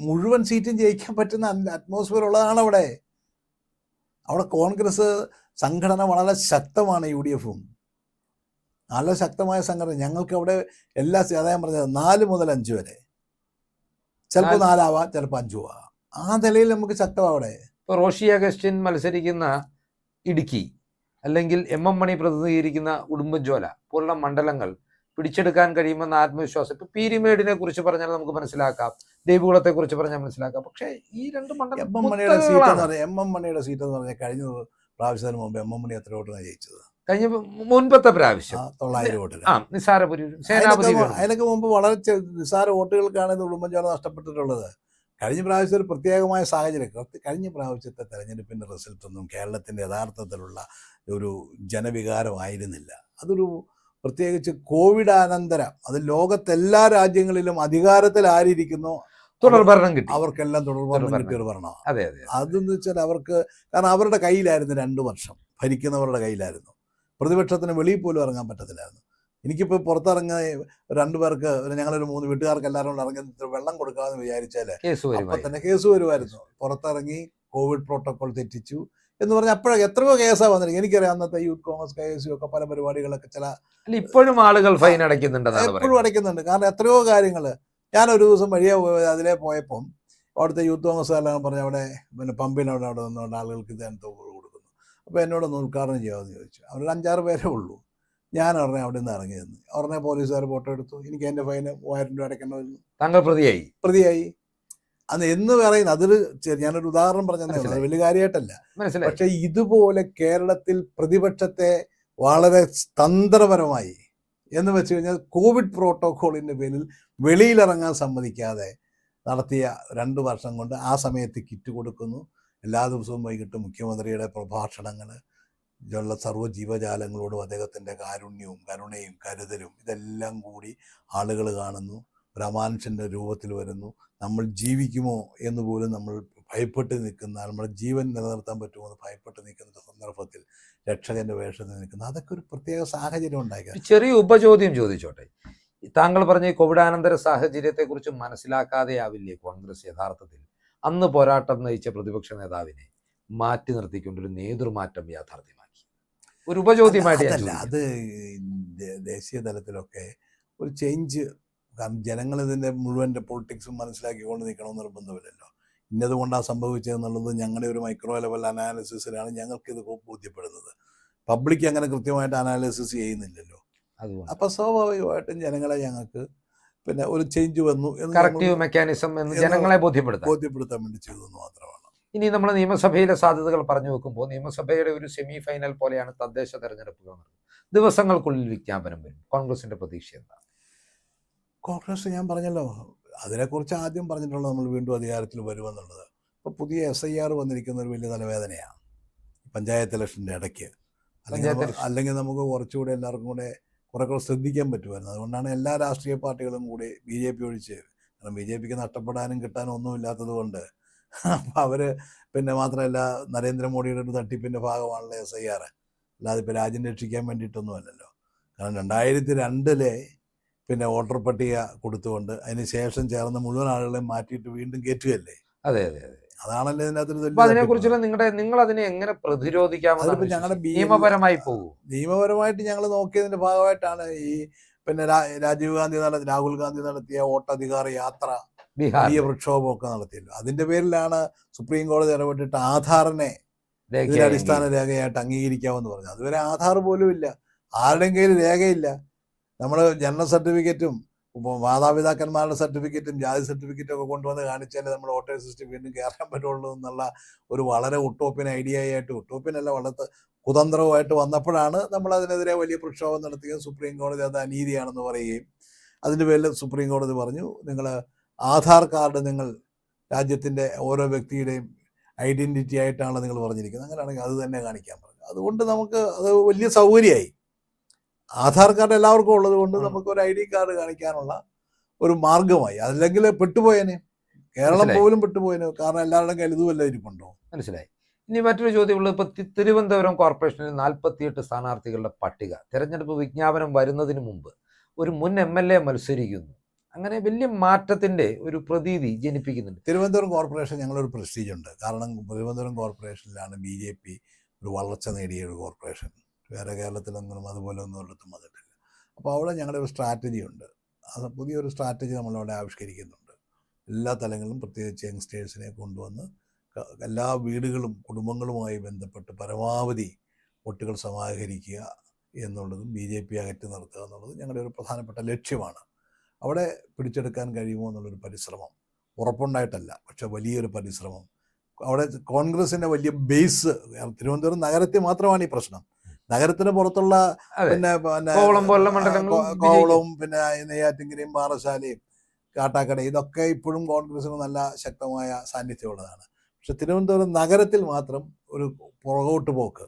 മുഴുവൻ സീറ്റും ജയിക്കാൻ പറ്റുന്ന അറ്റ്മോസ്ഫിയർ ഉള്ളതാണ് അവിടെ. അവിടെ കോൺഗ്രസ് സംഘടന വളരെ ശക്തമാണ്. UDFും നല്ല ശക്തമായ സംഘടന. ഞങ്ങൾക്ക് അവിടെ എല്ലാ അതായത് പറഞ്ഞത് 4 മുതൽ 5 വരെ, ചിലപ്പോൾ 4 ആവാം, ചിലപ്പോൾ 5 ആവാം. ആ നിലയിൽ നമുക്ക് ശക്തമാണ് അവിടെ. ഇപ്പോൾ റോഷി അഗസ്റ്റിൻ മത്സരിക്കുന്ന ഇടുക്കി അല്ലെങ്കിൽ MM മണി പ്രതിനിധീകരിക്കുന്ന ഉടുമ്പൻചോല പോലുള്ള മണ്ഡലങ്ങൾ പിടിച്ചെടുക്കാൻ കഴിയുമെന്ന ആത്മവിശ്വാസം ഇപ്പൊ പീരിമേഡിനെ കുറിച്ച് പറഞ്ഞാൽ നമുക്ക് മനസ്സിലാക്കാം, ദേവികുളത്തെ കുറിച്ച് പറഞ്ഞാൽ മനസ്സിലാക്കാം. പക്ഷേ ഈ 2 മണ്ഡലം MM മണിയുടെ സീറ്റ് എന്ന് പറഞ്ഞാൽ കഴിഞ്ഞ പ്രാവശ്യത്തിന് മുമ്പ് MM മണി എത്ര വോട്ടിനാണ് ജയിച്ചത്? കഴിഞ്ഞ മുൻപത്തെ പ്രാവശ്യം 900 വോട്ടിന്. അതിനൊക്കെ മുമ്പ് വളരെ നിസ്സാര വോട്ടുകൾക്കാണ് ഇത് ഉടുമ്പൻചോല നഷ്ടപ്പെട്ടിട്ടുള്ളത്. കഴിഞ്ഞ പ്രാവശ്യം ഒരു പ്രത്യേകമായ സാഹചര്യം. കഴിഞ്ഞ പ്രാവശ്യത്തെ തെരഞ്ഞെടുപ്പിൻ്റെ റിസൾട്ടൊന്നും കേരളത്തിൻ്റെ യഥാർത്ഥത്തിലുള്ള ഒരു ജനവികാരമായിരുന്നില്ല. അതൊരു പ്രത്യേകിച്ച് കോവിഡ് അനന്തരം അത് ലോകത്തെല്ലാ രാജ്യങ്ങളിലും അധികാരത്തിൽ ആരിയിരിക്കുന്നോ തുടർഭരണം കിട്ടി, അവർക്കെല്ലാം തുടർഭരണം കിട്ടിയൊരു ഭരണമാണ്. അതെ. അതെന്ന് വെച്ചാൽ അവർക്ക്, കാരണം അവരുടെ കയ്യിലായിരുന്നു 2 വർഷം, ഭരിക്കുന്നവരുടെ കയ്യിലായിരുന്നു. പ്രതിപക്ഷത്തിന് വെളിയിൽ പോലും ഇറങ്ങാൻ പറ്റത്തില്ലായിരുന്നു. എനിക്കിപ്പോൾ പുറത്തിറങ്ങുന്ന 2 പേർക്ക്, ഞങ്ങളൊരു 3 വീട്ടുകാർക്ക് എല്ലാവരും കൂടെ ഇറങ്ങി വെള്ളം കൊടുക്കാമെന്ന് വിചാരിച്ചാൽ അപ്പം തന്നെ കേസ് വരുമായിരുന്നു. പുറത്തിറങ്ങി കോവിഡ് പ്രോട്ടോകോൾ തെറ്റിച്ചു എന്ന് പറഞ്ഞാൽ അപ്പോഴൊക്കെ എത്രയോ കേസാണ് വന്നിരിക്കും. എനിക്കറിയാം അന്നത്തെ യൂത്ത് കോൺഗ്രസ് KSU ഒക്കെ പല പരിപാടികളൊക്കെ ഇപ്പോഴും ആളുകൾ ഫൈൻ അടയ്ക്കുന്നുണ്ട്, എപ്പോഴും അടയ്ക്കുന്നുണ്ട്. കാരണം എത്രയോ കാര്യങ്ങൾ. ഞാനൊരു ദിവസം വഴിയെ അതിലേ പോയപ്പം അവിടുത്തെ യൂത്ത് കോൺഗ്രസ്സുകാരെല്ലാം പറഞ്ഞ് അവിടെ പിന്നെ പമ്പിനവിടെ നിന്നുകൊണ്ട് ആളുകൾക്ക് ഇത് കൊടുക്കുന്നു. അപ്പോൾ എന്നോടൊന്ന് ഉദ്ഘാടനം ചെയ്യാമെന്ന് ചോദിച്ചു. അവരുടെ 5-6 പേരേ ഉള്ളൂ. ഞാൻ ഉടനെ അവിടെ നിന്ന് ഇറങ്ങിയെന്ന്. ഉടനെ പോലീസുകാർ ഫോട്ടോ എടുത്തു. എനിക്ക് എൻ്റെ ഫൈന് 3000 രൂപ അടയ്ക്കേണ്ടതായിരുന്നു. താങ്കൾ പ്രതിയായി. അന്ന് എന്ന് പറയുന്നത് അതൊരു ഞാനൊരു ഉദാഹരണം പറഞ്ഞത് വലിയ കാര്യമായിട്ടല്ല. പക്ഷെ ഇതുപോലെ കേരളത്തിൽ പ്രതിപക്ഷത്തെ വളരെ തന്ത്രപരമായി എന്ന് വെച്ച് കഴിഞ്ഞാൽ കോവിഡ് പ്രോട്ടോക്കോളിൻ്റെ പേരിൽ വെളിയിലിറങ്ങാൻ സമ്മതിക്കാതെ നടത്തിയ 2 വർഷം കൊണ്ട് ആ സമയത്ത് കിറ്റ് കൊടുക്കുന്നു. എല്ലാ ദിവസവും വൈകിട്ട് മുഖ്യമന്ത്രിയുടെ പ്രഭാഷണങ്ങൾ ഉള്ള സർവ്വ ജീവജാലങ്ങളോടും അദ്ദേഹത്തിൻ്റെ കാരുണ്യവും കരുണയും കരുതലും ഇതെല്ലാം കൂടി ആളുകൾ കാണുന്നു. ഒരു അമാനുഷ്യൻ്റെ രൂപത്തിൽ വരുന്നു. നമ്മൾ ജീവിക്കുമോ എന്ന് പോലും നമ്മൾ ഭയപ്പെട്ട് നിൽക്കുന്ന, നമ്മുടെ ജീവൻ നിലനിർത്താൻ പറ്റുമോ എന്ന് ഭയപ്പെട്ട് നിൽക്കുന്ന സന്ദർഭത്തിൽ രക്ഷകൻ്റെ വേഷത്തിൽ നിൽക്കുന്ന, അതൊക്കെ ഒരു പ്രത്യേക സാഹചര്യം ഉണ്ടാക്കുക. ചെറിയ ഉപചോദ്യം ചോദിച്ചോട്ടെ. താങ്കൾ പറഞ്ഞ ഈ കോവിഡാനന്തര സാഹചര്യത്തെക്കുറിച്ച് മനസ്സിലാക്കാതെയാവില്ലേ കോൺഗ്രസ് യഥാർത്ഥത്തിൽ അന്ന് പോരാട്ടം നയിച്ച പ്രതിപക്ഷ നേതാവിനെ മാറ്റി നിർത്തിക്കൊണ്ടൊരു നേതൃമാറ്റം യാഥാർത്ഥ്യമാക്കി? ഒരു ഉപചോദ്യമായിട്ട് അത് ദേശീയ തലത്തിലൊക്കെ ഒരു ചേഞ്ച്. കാരണം ജനങ്ങൾ ഇതിൻ്റെ മുഴുവൻ പൊളിറ്റിക്സും മനസ്സിലാക്കിക്കൊണ്ട് നിൽക്കണമെന്ന് നിർബന്ധമില്ലല്ലോ. ഇന്നതുകൊണ്ടാണ് സംഭവിച്ചതെന്നുള്ളത് ഞങ്ങളുടെ ഒരു മൈക്രോ ലെവൽ അനാലിസിസിലാണ് ഞങ്ങൾക്കിത് ബോധ്യപ്പെടുന്നത്. പബ്ലിക് അങ്ങനെ കൃത്യമായിട്ട് അനാലിസിസ് ചെയ്യുന്നില്ലല്ലോ. അതുകൊണ്ട് അപ്പം സ്വാഭാവികമായിട്ടും ജനങ്ങളെ ഞങ്ങൾക്ക് പിന്നെ ഒരു ചേഞ്ച് വന്നു എന്ന് കറക്റ്റീവ് മെക്കാനിസം എന്ന് ജനങ്ങളെ ബോധ്യപ്പെടുത്താൻ ബോധ്യപ്പെടുത്താൻ വേണ്ടി ചെയ്തെന്ന് മാത്രമാണ്. ഇനി നമ്മൾ നിയമസഭയിലെ സാധ്യതകൾ പറഞ്ഞു വെക്കുമ്പോൾ നിയമസഭയുടെ ഒരു സെമി ഫൈനൽ പോലെയാണ് തദ്ദേശ തെരഞ്ഞെടുപ്പുകൾ നടക്കുന്നത്. ദിവസങ്ങൾക്കുള്ളിൽ വിജ്ഞാപനം വരും. കോൺഗ്രസിന്റെ പ്രതീക്ഷ എന്താണ്? കോൺഗ്രസ് ഞാൻ പറഞ്ഞല്ലോ, അതിനെക്കുറിച്ച് ആദ്യം പറഞ്ഞിട്ടുള്ളത് നമ്മൾ വീണ്ടും അധികാരത്തിൽ വരുമെന്നുള്ളത്. ഇപ്പോൾ പുതിയ SIR വന്നിരിക്കുന്ന ഒരു വലിയ തലവേദനയാണ് പഞ്ചായത്ത് ഇലക്ഷൻ്റെ ഇടയ്ക്ക്. അല്ലെങ്കിൽ നമുക്ക് കുറച്ചുകൂടെ എല്ലാവർക്കും കൂടെ കുറെ ശ്രദ്ധിക്കാൻ പറ്റുമായിരുന്നു. അതുകൊണ്ടാണ് എല്ലാ രാഷ്ട്രീയ പാർട്ടികളും കൂടി BJP ഒഴിച്ച്, കാരണം BJPക്ക് നഷ്ടപ്പെടാനും കിട്ടാനും ഒന്നുമില്ലാത്തത് കൊണ്ട് അപ്പം അവർ പിന്നെ മാത്രമല്ല നരേന്ദ്രമോദിയുടെ ഒരു തട്ടിപ്പിൻ്റെ ഭാഗമാണല്ലോ SIR, അല്ലാതെ ഇപ്പോൾ രാജ്യം രക്ഷിക്കാൻ വേണ്ടിയിട്ടൊന്നും അല്ലല്ലോ. കാരണം 2002 പിന്നെ വോട്ടർ പട്ടിക കൊടുത്തുകൊണ്ട് അതിന് ശേഷം ചേർന്ന മുഴുവൻ ആളുകളെയും മാറ്റിയിട്ട് വീണ്ടും കയറ്റുകയല്ലേ. അതെ അതെ അതെ, അതാണല്ലോ ഇതിനകത്തൊരു അതിനെക്കുറിച്ചുള്ള നിങ്ങൾ അതിനെ എങ്ങനെ പ്രതിരോധിക്കാമെന്ന് ഞങ്ങളുടെ നിയമപരമായി പോകും. നിയമപരമായിട്ട് ഞങ്ങൾ നോക്കിയതിന്റെ ഭാഗമായിട്ടാണ് ഈ പിന്നെ രാഹുൽ ഗാന്ധി നടത്തിയ വോട്ടധികാര യാത്ര, വലിയ പ്രക്ഷോഭമൊക്കെ നടത്തിയല്ലോ. അതിന്റെ പേരിലാണ് സുപ്രീം കോടതി ഇടപെട്ടിട്ട് ആധാറിനെ ഇതിന്റെ അടിസ്ഥാന രേഖയായിട്ട് അംഗീകരിക്കാമെന്ന് പറഞ്ഞു. അതുവരെ ആധാർ പോലും ഇല്ല, ആരുടെയും കയ്യിൽ രേഖയില്ല. നമ്മൾ ജനന സർട്ടിഫിക്കറ്റും മാതാപിതാക്കന്മാരുടെ സർട്ടിഫിക്കറ്റും ജാതി സർട്ടിഫിക്കറ്റും ഒക്കെ കൊണ്ടുവന്ന് കാണിച്ചാലേ നമ്മൾ വോട്ടേഴ്സ് സിസ്റ്റം വീണ്ടും കയറാൻ പറ്റുള്ളൂ എന്നുള്ള ഒരു വളരെ ഉട്ടോപ്യൻ ഐഡിയയായിട്ട്, ഉട്ടോപ്യനല്ല വളരെ കുതന്ത്രവുമായിട്ട് വന്നപ്പോഴാണ് നമ്മൾ അതിനെതിരെ വലിയ പ്രക്ഷോഭം നടത്തുകയും സുപ്രീം കോടതി അത് അനീതിയാണെന്ന് പറയുകയും അതിൻ്റെ പേരിൽ സുപ്രീം കോടതി പറഞ്ഞു നിങ്ങൾ ആധാർ കാർഡ് നിങ്ങൾ രാജ്യത്തിൻ്റെ ഓരോ വ്യക്തിയുടെയും ഐഡൻറ്റിറ്റി ആയിട്ടാണ് നിങ്ങൾ പറഞ്ഞിരിക്കുന്നത്, അങ്ങനെയാണെങ്കിൽ അത് തന്നെ കാണിക്കാൻ പറഞ്ഞു. അതുകൊണ്ട് നമുക്ക് അത് വലിയ സൗകര്യമായി. ആധാർ കാർഡ് എല്ലാവർക്കും ഉള്ളത് കൊണ്ട് നമുക്ക് ഒരു ID കാർഡ് കാണിക്കാനുള്ള ഒരു മാർഗമായി. അല്ലെങ്കിൽ പെട്ടുപോയേനെ, കേരളം പോലും പെട്ടുപോയേനെ. കാരണം എല്ലാവരുടെയും കയ്യിൽ ഇതുമല്ല ഇരിപ്പുണ്ടോ. മനസ്സിലായി. ഇനി മറ്റൊരു ചോദ്യമുള്ളത്, ഇപ്പോൾ തിരുവനന്തപുരം കോർപ്പറേഷനിൽ 48 സ്ഥാനാർത്ഥികളുടെ പട്ടിക തെരഞ്ഞെടുപ്പ് വിജ്ഞാപനം വരുന്നതിന് മുമ്പ് ഒരു മുൻ MLA മത്സരിക്കുന്നു. അങ്ങനെ വലിയ മാറ്റത്തിന്റെ ഒരു പ്രതീതി ജനിപ്പിക്കുന്നുണ്ട്. തിരുവനന്തപുരം കോർപ്പറേഷൻ ഞങ്ങളൊരു പ്രസ്റ്റീജ് ഉണ്ട്. കാരണം തിരുവനന്തപുരം കോർപ്പറേഷനിലാണ് BJP ഒരു വളർച്ച നേടിയ ഒരു കോർപ്പറേഷൻ. വേറെ കേരളത്തിലൊന്നും അതുപോലെ ഒന്നും ഒരിടത്തും വന്നിട്ടില്ല. അപ്പോൾ അവിടെ ഞങ്ങളുടെ ഒരു സ്ട്രാറ്റജി ഉണ്ട്. അത് പുതിയൊരു സ്ട്രാറ്റജി നമ്മളവിടെ ആവിഷ്കരിക്കുന്നുണ്ട്. എല്ലാ തലങ്ങളിലും പ്രത്യേകിച്ച് യങ്സ്റ്റേഴ്സിനെ കൊണ്ടുവന്ന് എല്ലാ വീടുകളും കുടുംബങ്ങളുമായി ബന്ധപ്പെട്ട് പരമാവധി വോട്ടുകൾ സമാഹരിക്കുക എന്നുള്ളതും BJP അകറ്റി നിർത്തുക എന്നുള്ളതും ഞങ്ങളുടെ ഒരു പ്രധാനപ്പെട്ട ലക്ഷ്യമാണ്. അവിടെ പിടിച്ചെടുക്കാൻ കഴിയുമോ എന്നുള്ളൊരു പരിശ്രമം, ഉറപ്പുണ്ടായിട്ടല്ല, പക്ഷെ വലിയൊരു പരിശ്രമം. അവിടെ കോൺഗ്രസിൻ്റെ വലിയ ബേസ് തിരുവനന്തപുരം നഗരത്തിൽ മാത്രമാണ് ഈ പ്രശ്നം. നഗരത്തിന് പുറത്തുള്ള പിന്നെ കോവളവും പിന്നെ നെയ്യാറ്റിൻകരയും പാറശാലയും കാട്ടാക്കടയും ഇതൊക്കെ ഇപ്പോഴും കോൺഗ്രസിന് നല്ല ശക്തമായ സാന്നിധ്യമുള്ളതാണ്. പക്ഷെ തിരുവനന്തപുരം നഗരത്തിൽ മാത്രം ഒരു പുറകോട്ട് പോക്ക്,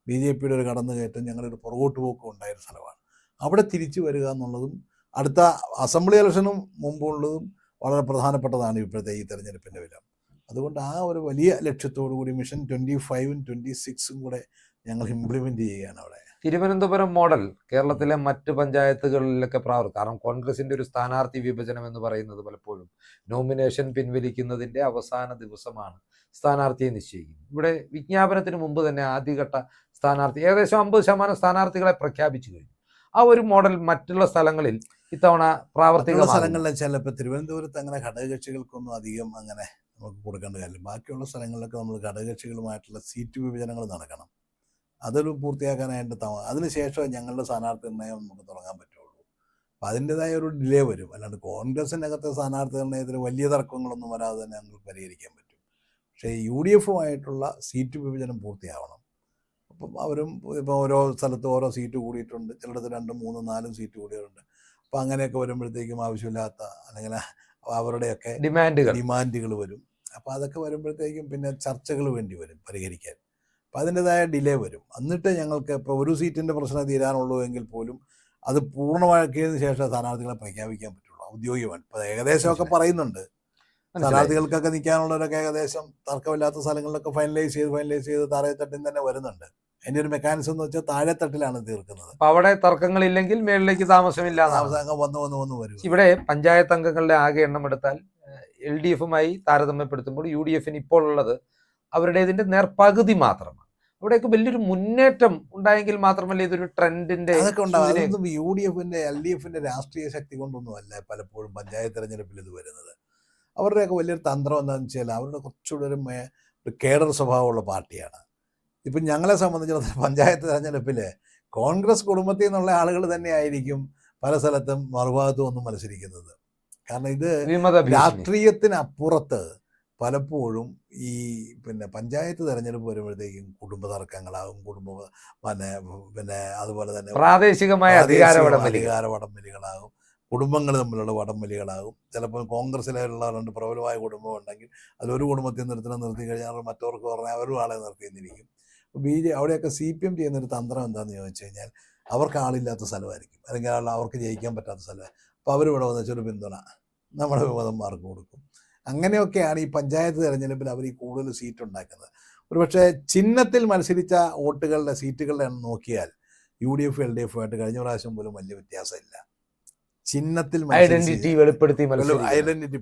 BJPയുടെ ഒരു കടന്നുകയറ്റം, ഞങ്ങളൊരു പുറകോട്ട് പോക്ക് ഉണ്ടായിരുന്ന സ്ഥലമാണ്. അവിടെ തിരിച്ചു വരിക എന്നുള്ളതും അടുത്ത അസംബ്ലി ഇലക്ഷനും മുമ്പുള്ളതും വളരെ പ്രധാനപ്പെട്ടതാണ് ഇപ്പോഴത്തെ ഈ തെരഞ്ഞെടുപ്പിൻ്റെ വില. അതുകൊണ്ട് ആ ഒരു വലിയ ലക്ഷ്യത്തോടു കൂടി മിഷൻ 25ഉം 26ഉം കൂടെ ഞങ്ങൾ ഇംപ്ലിമെന്റ് ചെയ്യുകയാണ് അവിടെ. തിരുവനന്തപുരം മോഡൽ കേരളത്തിലെ മറ്റ് പഞ്ചായത്തുകളിലൊക്കെ കാരണം കോൺഗ്രസിന്റെ ഒരു സ്ഥാനാർത്ഥി വിഭജനം എന്ന് പറയുന്നത് പലപ്പോഴും നോമിനേഷൻ പിൻവലിക്കുന്നതിന്റെ അവസാന ദിവസമാണ് സ്ഥാനാർത്ഥിയെ നിശ്ചയിക്കുന്നത്. ഇവിടെ വിജ്ഞാപനത്തിന് മുമ്പ് തന്നെ ആദ്യഘട്ട സ്ഥാനാർത്ഥി ഏകദേശം 50% സ്ഥാനാർത്ഥികളെ പ്രഖ്യാപിച്ചു കഴിഞ്ഞു. ആ ഒരു മോഡൽ മറ്റുള്ള സ്ഥലങ്ങളിൽ ഇത്തവണ പ്രാവർത്തികമായ സ്ഥലങ്ങളിൽ ചിലപ്പോൾ തിരുവനന്തപുരത്ത് അങ്ങനെ ഘടകകക്ഷികൾക്കൊന്നും അധികം അങ്ങനെ നമുക്ക് കൊടുക്കേണ്ട കാര്യമില്ല. ബാക്കിയുള്ള സ്ഥലങ്ങളിലൊക്കെ നമ്മൾ ഘടകകക്ഷികളുമായിട്ടുള്ള സീറ്റ് വിഭജനങ്ങൾ നടക്കണം. അതൊരു പൂർത്തിയാക്കാനായിട്ട് അതിനുശേഷം ഞങ്ങളുടെ സ്ഥാനാർത്ഥി നിർണ്ണയം നമുക്ക് തുടങ്ങാൻ പറ്റുള്ളൂ. അപ്പം അതിൻ്റെതായ ഒരു ഡിലേ വരും. അല്ലാണ്ട് കോൺഗ്രസിനകത്തെ സ്ഥാനാർത്ഥി നിർണ്ണയത്തിൽ വലിയ തർക്കങ്ങളൊന്നും വരാതെ തന്നെ ഞങ്ങൾക്ക് പരിഹരിക്കാൻ പറ്റും. പക്ഷേ UDFുമായിട്ടുള്ള സീറ്റ് വിഭജനം പൂർത്തിയാവണം. അപ്പം അവരും ഇപ്പോൾ ഓരോ സ്ഥലത്ത് ഓരോ സീറ്റ് കൂടിയിട്ടുണ്ട്, ചിലയിടത്ത് 2, 3, 4 സീറ്റ് കൂടിയിട്ടുണ്ട്. അപ്പം അങ്ങനെയൊക്കെ വരുമ്പോഴത്തേക്കും ആവശ്യമില്ലാത്ത അല്ലെങ്കിൽ അവരുടെയൊക്കെ ഡിമാൻഡുകൾ വരും. അപ്പോൾ അതൊക്കെ വരുമ്പോഴത്തേക്കും പിന്നെ ചർച്ചകൾ വേണ്ടി വരും പരിഹരിക്കാൻ. അപ്പോൾ അതിൻ്റെതായ ഡിലേ വരും. എന്നിട്ട് ഞങ്ങൾക്ക് ഇപ്പോൾ ഒരു സീറ്റിൻ്റെ പ്രശ്നം തീരാനുള്ളൂ എങ്കിൽ പോലും അത് പൂർണ്ണമാക്കിയതിന് ശേഷം സ്ഥാനാർത്ഥികളെ പ്രഖ്യാപിക്കാൻ പറ്റുള്ളൂ ഔദ്യോഗികമാണ്. ഇപ്പോൾ ഏകദേശമൊക്കെ പറയുന്നുണ്ട്, സ്ഥാനാർത്ഥികൾക്കൊക്കെ നിൽക്കാനുള്ളവരൊക്കെ ഏകദേശം തർക്കമില്ലാത്ത സ്ഥലങ്ങളിലൊക്കെ ഫൈനലൈസ് ചെയ്ത് താഴെത്തട്ടിൽ തന്നെ വരുന്നുണ്ട്. അതിൻ്റെ ഒരു മെക്കാനിസം എന്ന് വെച്ചാൽ താഴെത്തട്ടിലാണ് തീർക്കുന്നത്. അവിടെ തർക്കങ്ങളില്ലെങ്കിൽ മേളിലേക്ക് താമസമില്ല, വന്ന് വരും. ഇവിടെ പഞ്ചായത്ത് അംഗങ്ങളുടെ ആകെ എണ്ണം എടുത്താൽ LDFുമായി താരതമ്യപ്പെടുത്തുമ്പോൾ UDFന് ഇപ്പോൾ ഉള്ളത് അവരുടേതിന്റെ നേർപകുതി മാത്രമാണ്. അവിടെയൊക്കെ വലിയൊരു മുന്നേറ്റം ഉണ്ടായെങ്കിൽ മാത്രമല്ല ഇതൊരു ട്രെൻഡിന്റെ അതൊക്കെ ഉണ്ടാകും. UDFന്റെ LDFന്റെ രാഷ്ട്രീയ ശക്തി കൊണ്ടൊന്നും അല്ല പലപ്പോഴും പഞ്ചായത്ത് തെരഞ്ഞെടുപ്പിൽ ഇത് വരുന്നത്. അവരുടെയൊക്കെ വലിയൊരു തന്ത്രം എന്താണെന്ന് വെച്ചാൽ അവരുടെ കുറച്ചുകൂടെ ഒരു കേഡർ സ്വഭാവമുള്ള പാർട്ടിയാണ്. ഇപ്പം ഞങ്ങളെ സംബന്ധിച്ചിടത്തോളം പഞ്ചായത്ത് തെരഞ്ഞെടുപ്പിൽ കോൺഗ്രസ് കുടുംബത്തിൽ നിന്നുള്ള ആളുകൾ തന്നെയായിരിക്കും പല സ്ഥലത്തും മറുഭാഗത്തും ഒന്നും മത്സരിക്കുന്നത്. കാരണം ഇത് വിമത ഭീഷണി. രാഷ്ട്രീയത്തിനപ്പുറത്ത് പലപ്പോഴും ഈ പഞ്ചായത്ത് തെരഞ്ഞെടുപ്പ് വരുമ്പോഴത്തേക്കും കുടുംബ തർക്കങ്ങളാകും, പിന്നെ അതുപോലെ തന്നെ പ്രാദേശികമായ അധികാര വടംവലികൾ. അധികാര വടംവലികളാകും, കുടുംബങ്ങൾ തമ്മിലുള്ള വടംവലികളാകും. ചിലപ്പോൾ കോൺഗ്രസ്സിലുള്ള രണ്ട് പ്രബലമായ കുടുംബം ഉണ്ടെങ്കിൽ അതിലൊരു കുടുംബത്തിൽ നിർത്തി കഴിഞ്ഞാൽ മറ്റവർക്ക് പറഞ്ഞാൽ അവരും ആളെ നിർത്തിയെന്നിരിക്കും. അവിടെയൊക്കെ CPM ചെയ്യുന്നൊരു തന്ത്രം എന്താണെന്ന് ചോദിച്ചു കഴിഞ്ഞാൽ അവർക്ക് ആളില്ലാത്ത സ്ഥലമായിരിക്കും, അല്ലെങ്കിൽ അവർക്ക് ജയിക്കാൻ പറ്റാത്ത സ്ഥലമാണ്. അപ്പോൾ അവരിവിടെ വന്ന് വെച്ചൊരു പിന്തുണ നമ്മുടെ വിമതന്മാർക്ക് കൊടുക്കും. അങ്ങനെയൊക്കെയാണ് ഈ പഞ്ചായത്ത് തിരഞ്ഞെടുപ്പിൽ അവർ ഈ കൂടുതൽ സീറ്റ് ഉണ്ടാക്കുന്നത്. ഒരുപക്ഷെ ചിഹ്നത്തിൽ മത്സരിച്ച വോട്ടുകളുടെ സീറ്റുകളുടെ എണ്ണം നോക്കിയാൽ UDF LDF ആയിട്ട് കഴിഞ്ഞ പ്രാവശ്യം പോലും വലിയ വ്യത്യാസമില്ല. ചിഹ്നത്തിൽ ഐഡന്റിറ്റി വെളിപ്പെടുത്തി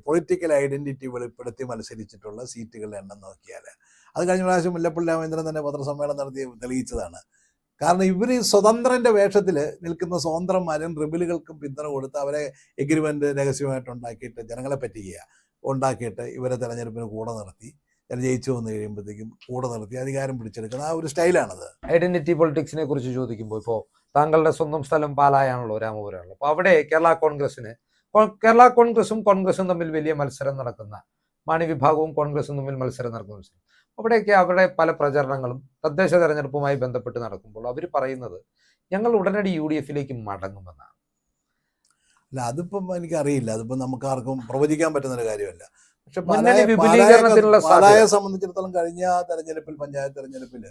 പൊളിറ്റിക്കൽ ഐഡന്റിറ്റി വെളിപ്പെടുത്തി മത്സരിച്ചിട്ടുള്ള സീറ്റുകളുടെ എണ്ണം നോക്കിയാൽ അത് കഴിഞ്ഞ പ്രാവശ്യം മുല്ലപ്പള്ളി രാമചന്ദ്രൻ തന്നെ പത്രസമ്മേളനം നടത്തി തെളിയിച്ചതാണ്. കാരണം ഇവർ സ്വതന്ത്രന്റെ വേഷത്തിൽ നിൽക്കുന്ന സ്വതന്ത്രന്മാരും റിബലുകൾക്കും പിന്തുണ കൊടുത്ത് അവരെ എഗ്രിമെന്റ് രഹസ്യമായിട്ട് ഉണ്ടാക്കിയിട്ട് ജനങ്ങളെ പറ്റിക്കുക ഉണ്ടാക്കിയിട്ട് ഇവരെ തെരഞ്ഞെടുപ്പിന് കൂടെ നിർത്തി ജയിച്ചു വന്നു കഴിയുമ്പോഴത്തേക്കും കൂടെ നിർത്തി അധികാരം പിടിച്ചെടുക്കുന്ന ആ ഒരു സ്റ്റൈലാണത്. ഐഡന്റിറ്റി പൊളിറ്റിക്സിനെ കുറിച്ച് ചോദിക്കുമ്പോൾ ഇപ്പോൾ താങ്കളുടെ സ്വന്തം സ്ഥലം പാലായാണല്ലോ, രാമപുരമാണല്ലോ. അപ്പോൾ അവിടെ കേരള കോൺഗ്രസും കോൺഗ്രസും തമ്മിൽ വലിയ മത്സരം നടക്കുന്ന, മാണി വിഭാഗവും കോൺഗ്രസും തമ്മിൽ മത്സരം നടക്കുന്ന മത്സരം, അവിടെയൊക്കെ അവിടെ പല പ്രചരണങ്ങളും തദ്ദേശ തെരഞ്ഞെടുപ്പുമായി ബന്ധപ്പെട്ട് നടക്കുമ്പോൾ അവർ പറയുന്നത് ഞങ്ങൾ ഉടനടി UDF മടങ്ങുമെന്നാണ്. അല്ല, അതിപ്പം എനിക്കറിയില്ല, അതിപ്പം നമുക്ക് ആർക്കും പ്രവചിക്കാൻ പറ്റുന്നൊരു കാര്യമല്ല. പക്ഷെ പാലായെ സംബന്ധിച്ചിടത്തോളം കഴിഞ്ഞ തെരഞ്ഞെടുപ്പിൽ, പഞ്ചായത്ത് തെരഞ്ഞെടുപ്പിൽ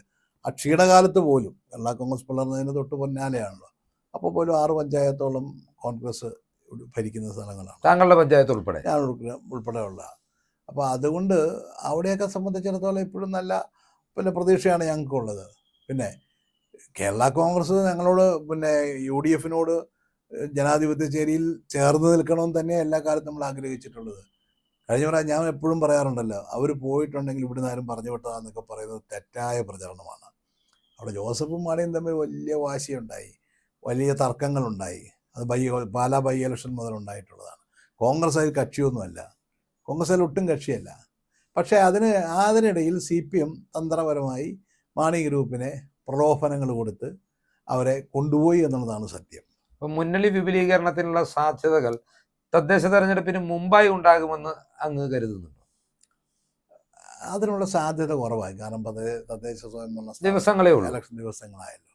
ആ ക്ഷീണകാലത്ത് പോലും കേരള കോൺഗ്രസ് പിളർന്നതിന് തൊട്ട് പൊന്നാലെയാണല്ലോ, അപ്പോൾ പോലും 6 പഞ്ചായത്തോളം കോൺഗ്രസ് ഭരിക്കുന്ന സ്ഥലങ്ങളാണ്, താങ്കളുടെ പഞ്ചായത്ത് ഉൾപ്പെടെ ഉൾപ്പെടെയുള്ള. അപ്പോൾ അതുകൊണ്ട് അവിടെയൊക്കെ സംബന്ധിച്ചിടത്തോളം ഇപ്പോഴും നല്ല പ്രതീക്ഷയാണ് ഞങ്ങൾക്കുള്ളത്. പിന്നെ കേരള കോൺഗ്രസ് ഞങ്ങളോട് UDF ജനാധിപത്യ ചേരിയിൽ ചേർന്ന് നിൽക്കണമെന്ന് തന്നെ എല്ലാ കാലത്തും നമ്മൾ ആഗ്രഹിച്ചിട്ടുള്ളത്. കഴിഞ്ഞ പ്രാവശ്യം ഞാൻ എപ്പോഴും പറയാറുണ്ടല്ലോ, അവർ പോയിട്ടുണ്ടെങ്കിൽ ഇവിടുന്ന് ആരും പറഞ്ഞു വിട്ടതാന്നൊക്കെ പറയുന്നത് തെറ്റായ പ്രചരണമാണ്. അവിടെ ജോസഫും മാണിയും തമ്മിൽ വലിയ വാശിയുണ്ടായി, വലിയ തർക്കങ്ങളുണ്ടായി. അത് പാലാ ബൈ ഇലക്ഷൻ മുതൽ ഉണ്ടായിട്ടുള്ളതാണ്. കോൺഗ്രസ് അതിൽ കക്ഷിയൊന്നുമല്ല, കോൺഗ്രസ് അതിൽ ഒട്ടും കക്ഷിയല്ല. പക്ഷേ അതിനിടയിൽ CPM തന്ത്രപരമായി മാണി ഗ്രൂപ്പിനെ പ്രലോഭനങ്ങൾ കൊടുത്ത് അവരെ കൊണ്ടുപോയി എന്നുള്ളതാണ് സത്യം. അപ്പം മുന്നണി വിപുലീകരണത്തിനുള്ള സാധ്യതകൾ തദ്ദേശ തെരഞ്ഞെടുപ്പിന് മുമ്പായി ഉണ്ടാകുമെന്ന് അങ്ങ് കരുതുന്നുണ്ടോ? അതിനുള്ള സാധ്യത കുറവായി. കാരണം തദ്ദേശ സ്വയംഭരണ ദിവസങ്ങളേ ഉള്ളൂ, ഇലക്ഷൻ ദിവസങ്ങളായല്ലോ.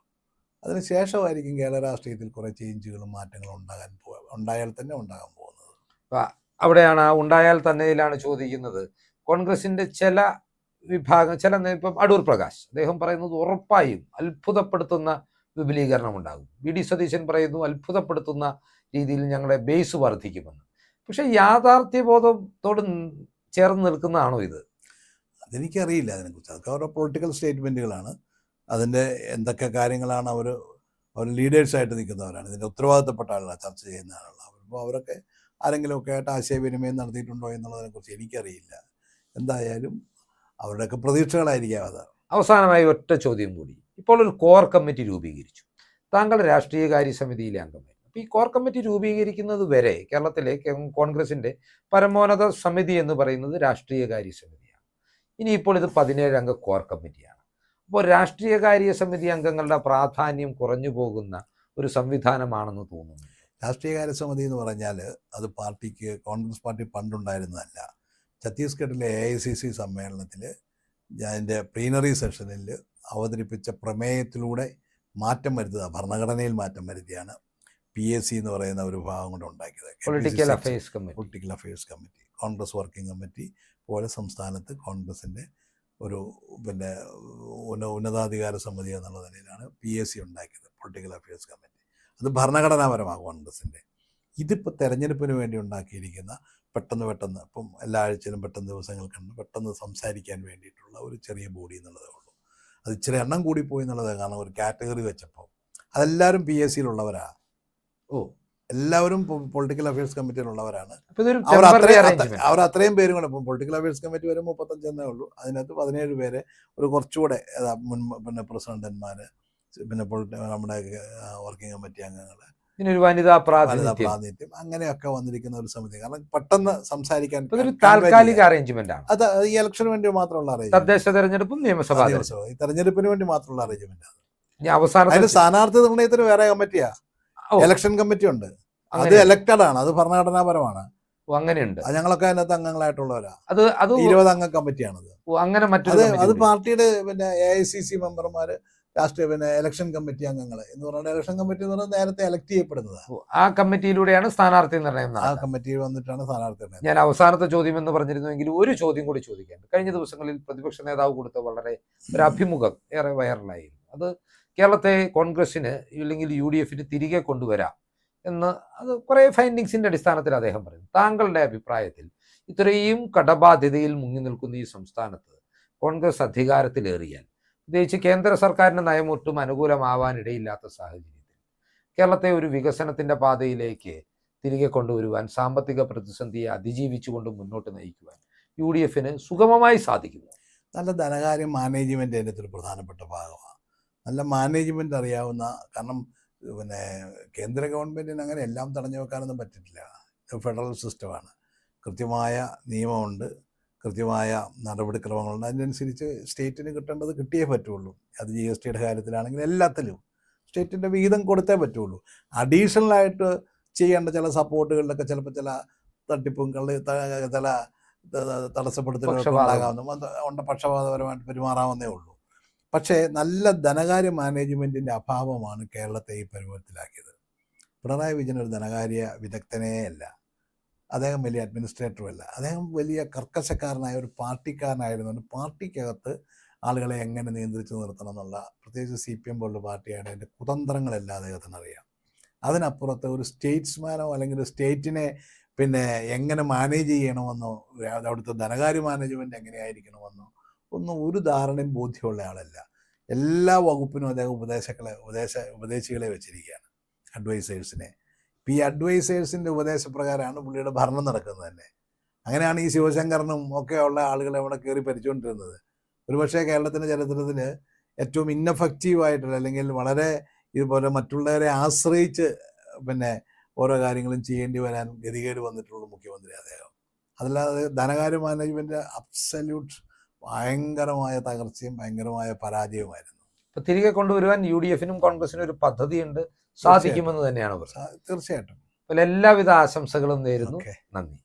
അതിനുശേഷമായിരിക്കും കേരള രാഷ്ട്രീയത്തിൽ കുറേ ചേഞ്ചുകളും മാറ്റങ്ങളും ഉണ്ടായാൽ തന്നെ ഉണ്ടാകാൻ പോകുന്നത്. അവിടെയാണ് ആ ഉണ്ടായാൽ തന്നെയിലാണ് ചോദിക്കുന്നത്. കോൺഗ്രസിന്റെ ചില വിഭാഗം, ഇപ്പം അടൂർ പ്രകാശ് അദ്ദേഹം പറയുന്നത് ഉറപ്പായും അത്ഭുതപ്പെടുത്തുന്ന വിപുലീകരണം ഉണ്ടാകും. VD സതീശൻ പറയുന്നു അത്ഭുതപ്പെടുത്തുന്ന രീതിയിൽ ഞങ്ങളുടെ ബേസ് വർദ്ധിക്കുമെന്ന്. പക്ഷെ യാഥാർത്ഥ്യബോധത്തോട് ചേർന്ന് നിൽക്കുന്നതാണോ ഇത്? അതെനിക്കറിയില്ല അതിനെക്കുറിച്ച്. അതൊക്കെ അവരുടെ പൊളിറ്റിക്കൽ സ്റ്റേറ്റ്മെൻറ്റുകളാണ്. അതിൻ്റെ എന്തൊക്കെ കാര്യങ്ങളാണ് അവർ ലീഡേഴ്സായിട്ട് നിൽക്കുന്നവരാണ്, ഇതിൻ്റെ ഉത്തരവാദിത്തപ്പെട്ട ആളുകളാണ്, ചർച്ച ചെയ്യുന്ന ആളുകളാണ്. അപ്പോൾ അവരൊക്കെ ആരെങ്കിലുമൊക്കെ ആയിട്ട് ആശയവിനിമയം നടത്തിയിട്ടുണ്ടോ എന്നുള്ളതിനെക്കുറിച്ച് എനിക്കറിയില്ല. എന്തായാലും അവരുടെയൊക്കെ പ്രതീക്ഷകളായിരിക്കാം അത്. അവസാനമായി ഒറ്റ ചോദ്യം കൂടി. ഇപ്പോൾ ഒരു കോർ കമ്മിറ്റി രൂപീകരിച്ചു, താങ്കളുടെ രാഷ്ട്രീയകാര്യ സമിതിയിലെ അംഗമായിരുന്നു. അപ്പോൾ ഈ കോർ കമ്മിറ്റി രൂപീകരിക്കുന്നത് വരെ കേരളത്തിലെ കോൺഗ്രസിൻ്റെ പരമോന്നത സമിതി എന്ന് പറയുന്നത് രാഷ്ട്രീയകാര്യ സമിതിയാണ്. ഇനിയിപ്പോൾ ഇത് 17 അംഗ കോർ കമ്മിറ്റിയാണ്. അപ്പോൾ രാഷ്ട്രീയകാര്യ സമിതി അംഗങ്ങളുടെ പ്രാധാന്യം കുറഞ്ഞു പോകുന്ന ഒരു സംവിധാനമാണെന്ന് തോന്നുന്നു. രാഷ്ട്രീയകാര്യ സമിതി എന്ന് പറഞ്ഞാൽ അത് കോൺഗ്രസ് പാർട്ടി പണ്ടുണ്ടായിരുന്നതല്ല. ഛത്തീസ്ഗഡിലെ AICC സമ്മേളനത്തിൽ അതിൻ്റെ പ്ലീനറി സെഷനിൽ അവതരിപ്പിച്ച പ്രമേയത്തിലൂടെ മാറ്റം വരുത്തുക, ഭരണഘടനയിൽ മാറ്റം വരുത്തിയാണ് PAC എന്ന് പറയുന്ന ഒരു വിഭാഗം കൊണ്ട് ഉണ്ടാക്കിയത്. Political affairs committee, Congress working committee പോലെ സംസ്ഥാനത്ത് കോൺഗ്രസിൻ്റെ ഒരു ഉന്നതാധികാര സമിതി എന്നുള്ള നിലയിലാണ് PAC ഉണ്ടാക്കിയത്, പൊളിറ്റിക്കൽ അഫയേഴ്സ് കമ്മിറ്റി. അത് ഭരണഘടനാപരമാണ് കോൺഗ്രസിൻ്റെ. ഇതിപ്പോൾ തെരഞ്ഞെടുപ്പിന് വേണ്ടി ഉണ്ടാക്കിയിരിക്കുന്ന പെട്ടെന്ന് ഇപ്പം എല്ലാ ആഴ്ചയിലും ദിവസങ്ങൾ കണ്ട് പെട്ടെന്ന് സംസാരിക്കാൻ വേണ്ടിയിട്ടുള്ള ഒരു ചെറിയ ബോഡി എന്നുള്ളതേ ഉള്ളൂ. അത് ഇച്ചിരി എണ്ണം കൂടിപ്പോയി എന്നുള്ളത് കാരണം ഒരു കാറ്റഗറി വെച്ചപ്പോൾ അതെല്ലാവരും PACയിലുള്ളവരാണ്. എല്ലാവരും പൊളിറ്റിക്കൽ അഫയേഴ്സ് കമ്മിറ്റിയിലുള്ളവരാണ്. അവർ അത്രയും പേരും കൂടെ ഇപ്പം പൊളിറ്റിക്കൽ അഫയേഴ്സ് കമ്മിറ്റി വരെ 35 എന്നേ ഉള്ളൂ. അതിനകത്ത് 17 പേരെ ഒരു കുറച്ചുകൂടെ പ്രസിഡന്റന്മാർ, നമ്മുടെ വർക്കിംഗ് കമ്മിറ്റി അംഗങ്ങൾ, ഇതിനൊരു വനിതാ വനിതാ പ്രാതിനിധ്യം, പ്രാതിനിധ്യം അങ്ങനെയൊക്കെ വന്നിരിക്കുന്ന ഒരു സമിതി. കാരണം പെട്ടെന്ന് സംസാരിക്കാൻ ഇതൊരു convey താൽക്കാലിക ചെയ്യാൻ. അറേഞ്ച്മെന്റ് ആണ്. അത് ഈ ഇലക്ഷന് വേണ്ടി മാത്രമുള്ള അറേഞ്ച്മെന്റ്, തദ്ദേശ തെരഞ്ഞെടുപ്പും നിയമസഭാ തെരഞ്ഞെടുപ്പും. ഈ തെരഞ്ഞെടുപ്പിന് വേണ്ടി മാത്രമുള്ള അറേഞ്ച്മെന്റ്. ഇനി അവസാനത്തെ അതിന് സ്ഥാനാർത്ഥി നിർണയത്തിന് വേറെ കമ്മിറ്റിയാ, ഓ, ഇലക്ഷൻ കമ്മിറ്റി ഉണ്ട്. അത് അങ്ങനെ എലക്റ്റഡ് ആണ്, അത് ഭരണഘടനാപരമാണ്. ഓ, അങ്ങനെയുണ്ട്. അത് ഞങ്ങളൊക്കെ അതിനകത്ത് അംഗങ്ങളായിട്ടുള്ളവരാ. അത് 20 അംഗ കമ്മിറ്റിയാണത്. ഓ, അങ്ങനെ അത് മറ്റൊരു അത് committee ഉണ്ട്. പാർട്ടിയുടെ പിന്നെ AICC മെമ്പർമാര്, രാഷ്ട്രീയ ഇലക്ഷൻ കമ്മിറ്റി അംഗങ്ങൾ എന്ന് പറഞ്ഞാൽ, ഇലക്ഷൻ കമ്മിറ്റി എന്ന് പറഞ്ഞാൽ നേരത്തെ എലക്ട് ചെയ്യപ്പെടുന്നതാണ്. ഓ, ആ കമ്മിറ്റിയിലൂടെയാണ് സ്ഥാനാർത്ഥി നിർണയം ആ നടത്തുന്നത്. കമ്മിറ്റിയിൽ വന്നിട്ടാണ് സ്ഥാനാർത്ഥി നിർണ്ണയം. ഞാൻ അവസാനത്തെ ചോദ്യം എന്ന് പറഞ്ഞിരുന്നുവെങ്കിൽ ഒരു ചോദ്യം കൂടി ചോദിക്കാൻ. കഴിഞ്ഞ ദിവസങ്ങളിൽ പ്രതിപക്ഷ നേതാവ് കൊടുത്ത വളരെ ഒരു അഭിമുഖം ഏറെ വൈറലായിരുന്നു. അത് കേരളത്തെ കോൺഗ്രസിന് അല്ലെങ്കിൽ UDFന് തിരികെ കൊണ്ടുവരാം എന്ന്, അത് കുറേ ഫൈൻഡിങ്സിന്റെ അടിസ്ഥാനത്തിൽ അദ്ദേഹം പറയുന്നു. താങ്കളുടെ അഭിപ്രായത്തിൽ ഇത്രയും കടബാധ്യതയിൽ മുങ്ങി നിൽക്കുന്ന ഈ സംസ്ഥാനത്ത് കോൺഗ്രസ് അധികാരത്തിലേറിയാൽ, പ്രത്യേകിച്ച് കേന്ദ്ര സർക്കാരിന്റെ നയമൊട്ടും അനുകൂലമാവാനിടയില്ലാത്ത സാഹചര്യത്തിൽ കേരളത്തെ ഒരു വികസനത്തിന്റെ പാതയിലേക്ക് തിരികെ കൊണ്ടുവരുവാൻ, സാമ്പത്തിക പ്രതിസന്ധിയെ അതിജീവിച്ചുകൊണ്ട് മുന്നോട്ട് നയിക്കുവാൻ UDFന് സുഗമമായി സാധിക്കുന്നു? നല്ല ധനകാര്യ മാനേജ്മെന്റ് അതിൻ്റെ ഒരു പ്രധാനപ്പെട്ട ഭാഗമാണ്. നല്ല മാനേജ്മെന്റ് അറിയാവുന്ന, കാരണം കേന്ദ്ര ഗവൺമെന്റിന് അങ്ങനെ എല്ലാം തടഞ്ഞു വെക്കാനൊന്നും പറ്റില്ല. ഫെഡറൽ സിസ്റ്റമാണ്, കൃത്യമായ നിയമമുണ്ട്, കൃത്യമായ നടപടിക്രമങ്ങളുണ്ട്. അതിനനുസരിച്ച് സ്റ്റേറ്റിന് കിട്ടേണ്ടത് കിട്ടിയേ പറ്റുള്ളൂ. അത് GSTയുടെ കാര്യത്തിലാണെങ്കിൽ എല്ലാത്തിലും സ്റ്റേറ്റിൻ്റെ വിഹിതം കൊടുത്തേ പറ്റുള്ളൂ. അഡീഷണലായിട്ട് ചെയ്യേണ്ട ചില സപ്പോർട്ടുകളിലൊക്കെ ചിലപ്പോൾ ചില തട്ടിപ്പും ചില തടസ്സപ്പെടുത്തലുകളൊക്കെ ഉണ്ടാകാവുന്ന, പക്ഷപാതപരമായിട്ട് പെരുമാറാവുന്നേ ഉള്ളൂ. പക്ഷേ നല്ല ധനകാര്യ മാനേജ്മെൻറ്റിൻ്റെ അഭാവമാണ് കേരളത്തെ ഈ പരുവത്തിലാക്കിയത്. പിണറായി വിജയൻ ഒരു ധനകാര്യ വിദഗ്ധനേ അല്ല, അദ്ദേഹം വലിയ അഡ്മിനിസ്ട്രേറ്ററുമല്ല, അദ്ദേഹം വലിയ കർക്കശക്കാരനായ ഒരു പാർട്ടിക്കാരനായിരുന്നുകൊണ്ട് പാർട്ടിക്കകത്ത് ആളുകളെ എങ്ങനെ നിയന്ത്രിച്ച് നിർത്തണം എന്നുള്ള, പ്രത്യേകിച്ച് CPM പോലുള്ള പാർട്ടിയാണ്, അതിൻ്റെ കുതന്ത്രങ്ങളെല്ലാം അദ്ദേഹത്തിന് അറിയാം. അതിനപ്പുറത്ത് ഒരു സ്റ്റേറ്റ്സ്മാനോ അല്ലെങ്കിൽ സ്റ്റേറ്റിനെ എങ്ങനെ മാനേജ് ചെയ്യണമെന്നോ, അവിടുത്തെ ധനകാര്യ മാനേജ്മെൻറ്റ് എങ്ങനെയായിരിക്കണമെന്നോ ഒന്നും ഒരു ധാരണയും ബോധ്യമുള്ള ആളല്ല. എല്ലാ വകുപ്പിനും അദ്ദേഹം ഉപദേശികളെ വെച്ചിരിക്കുകയാണ്, അഡ്വൈസേഴ്സിനെ. ഈ അഡ്വൈസേഴ്സിൻ്റെ ഉപദേശപ്രകാരമാണ് പുള്ളിയുടെ ഭരണം നടക്കുന്നത് തന്നെ. അങ്ങനെയാണ് ഈ ശിവശങ്കരനും ഒക്കെ ഉള്ള ആളുകളെ അവിടെ കയറി ഭരിച്ചുകൊണ്ടിരുന്നത്. ഒരുപക്ഷെ കേരളത്തിൻ്റെ ചരിത്രത്തിൽ ഏറ്റവും ഇന്നഫക്റ്റീവായിട്ടുള്ള, അല്ലെങ്കിൽ വളരെ ഇതുപോലെ മറ്റുള്ളവരെ ആശ്രയിച്ച് ഓരോ കാര്യങ്ങളും ചെയ്യേണ്ടി വരാൻ ഗതികേട് വന്നിട്ടുള്ള മുഖ്യമന്ത്രി അദ്ദേഹം. അതല്ലാതെ ധനകാര്യ മാനേജ്മെൻറ്റ് അബ്സല്യൂട്ട് ഭയങ്കരമായ തകർച്ചയും ഭയങ്കരമായ പരാജയവുമായിരുന്നു. ഇപ്പൊ തിരികെ കൊണ്ടുവരുവാൻ UDFനും കോൺഗ്രസിനും ഒരു പദ്ധതിയുണ്ട്, സാധിക്കുമെന്ന് തന്നെയാണ് പറയുന്നത്. തീർച്ചയായിട്ടും. എല്ലാവിധ ആശംസകളും നേരുന്നു. നന്ദി.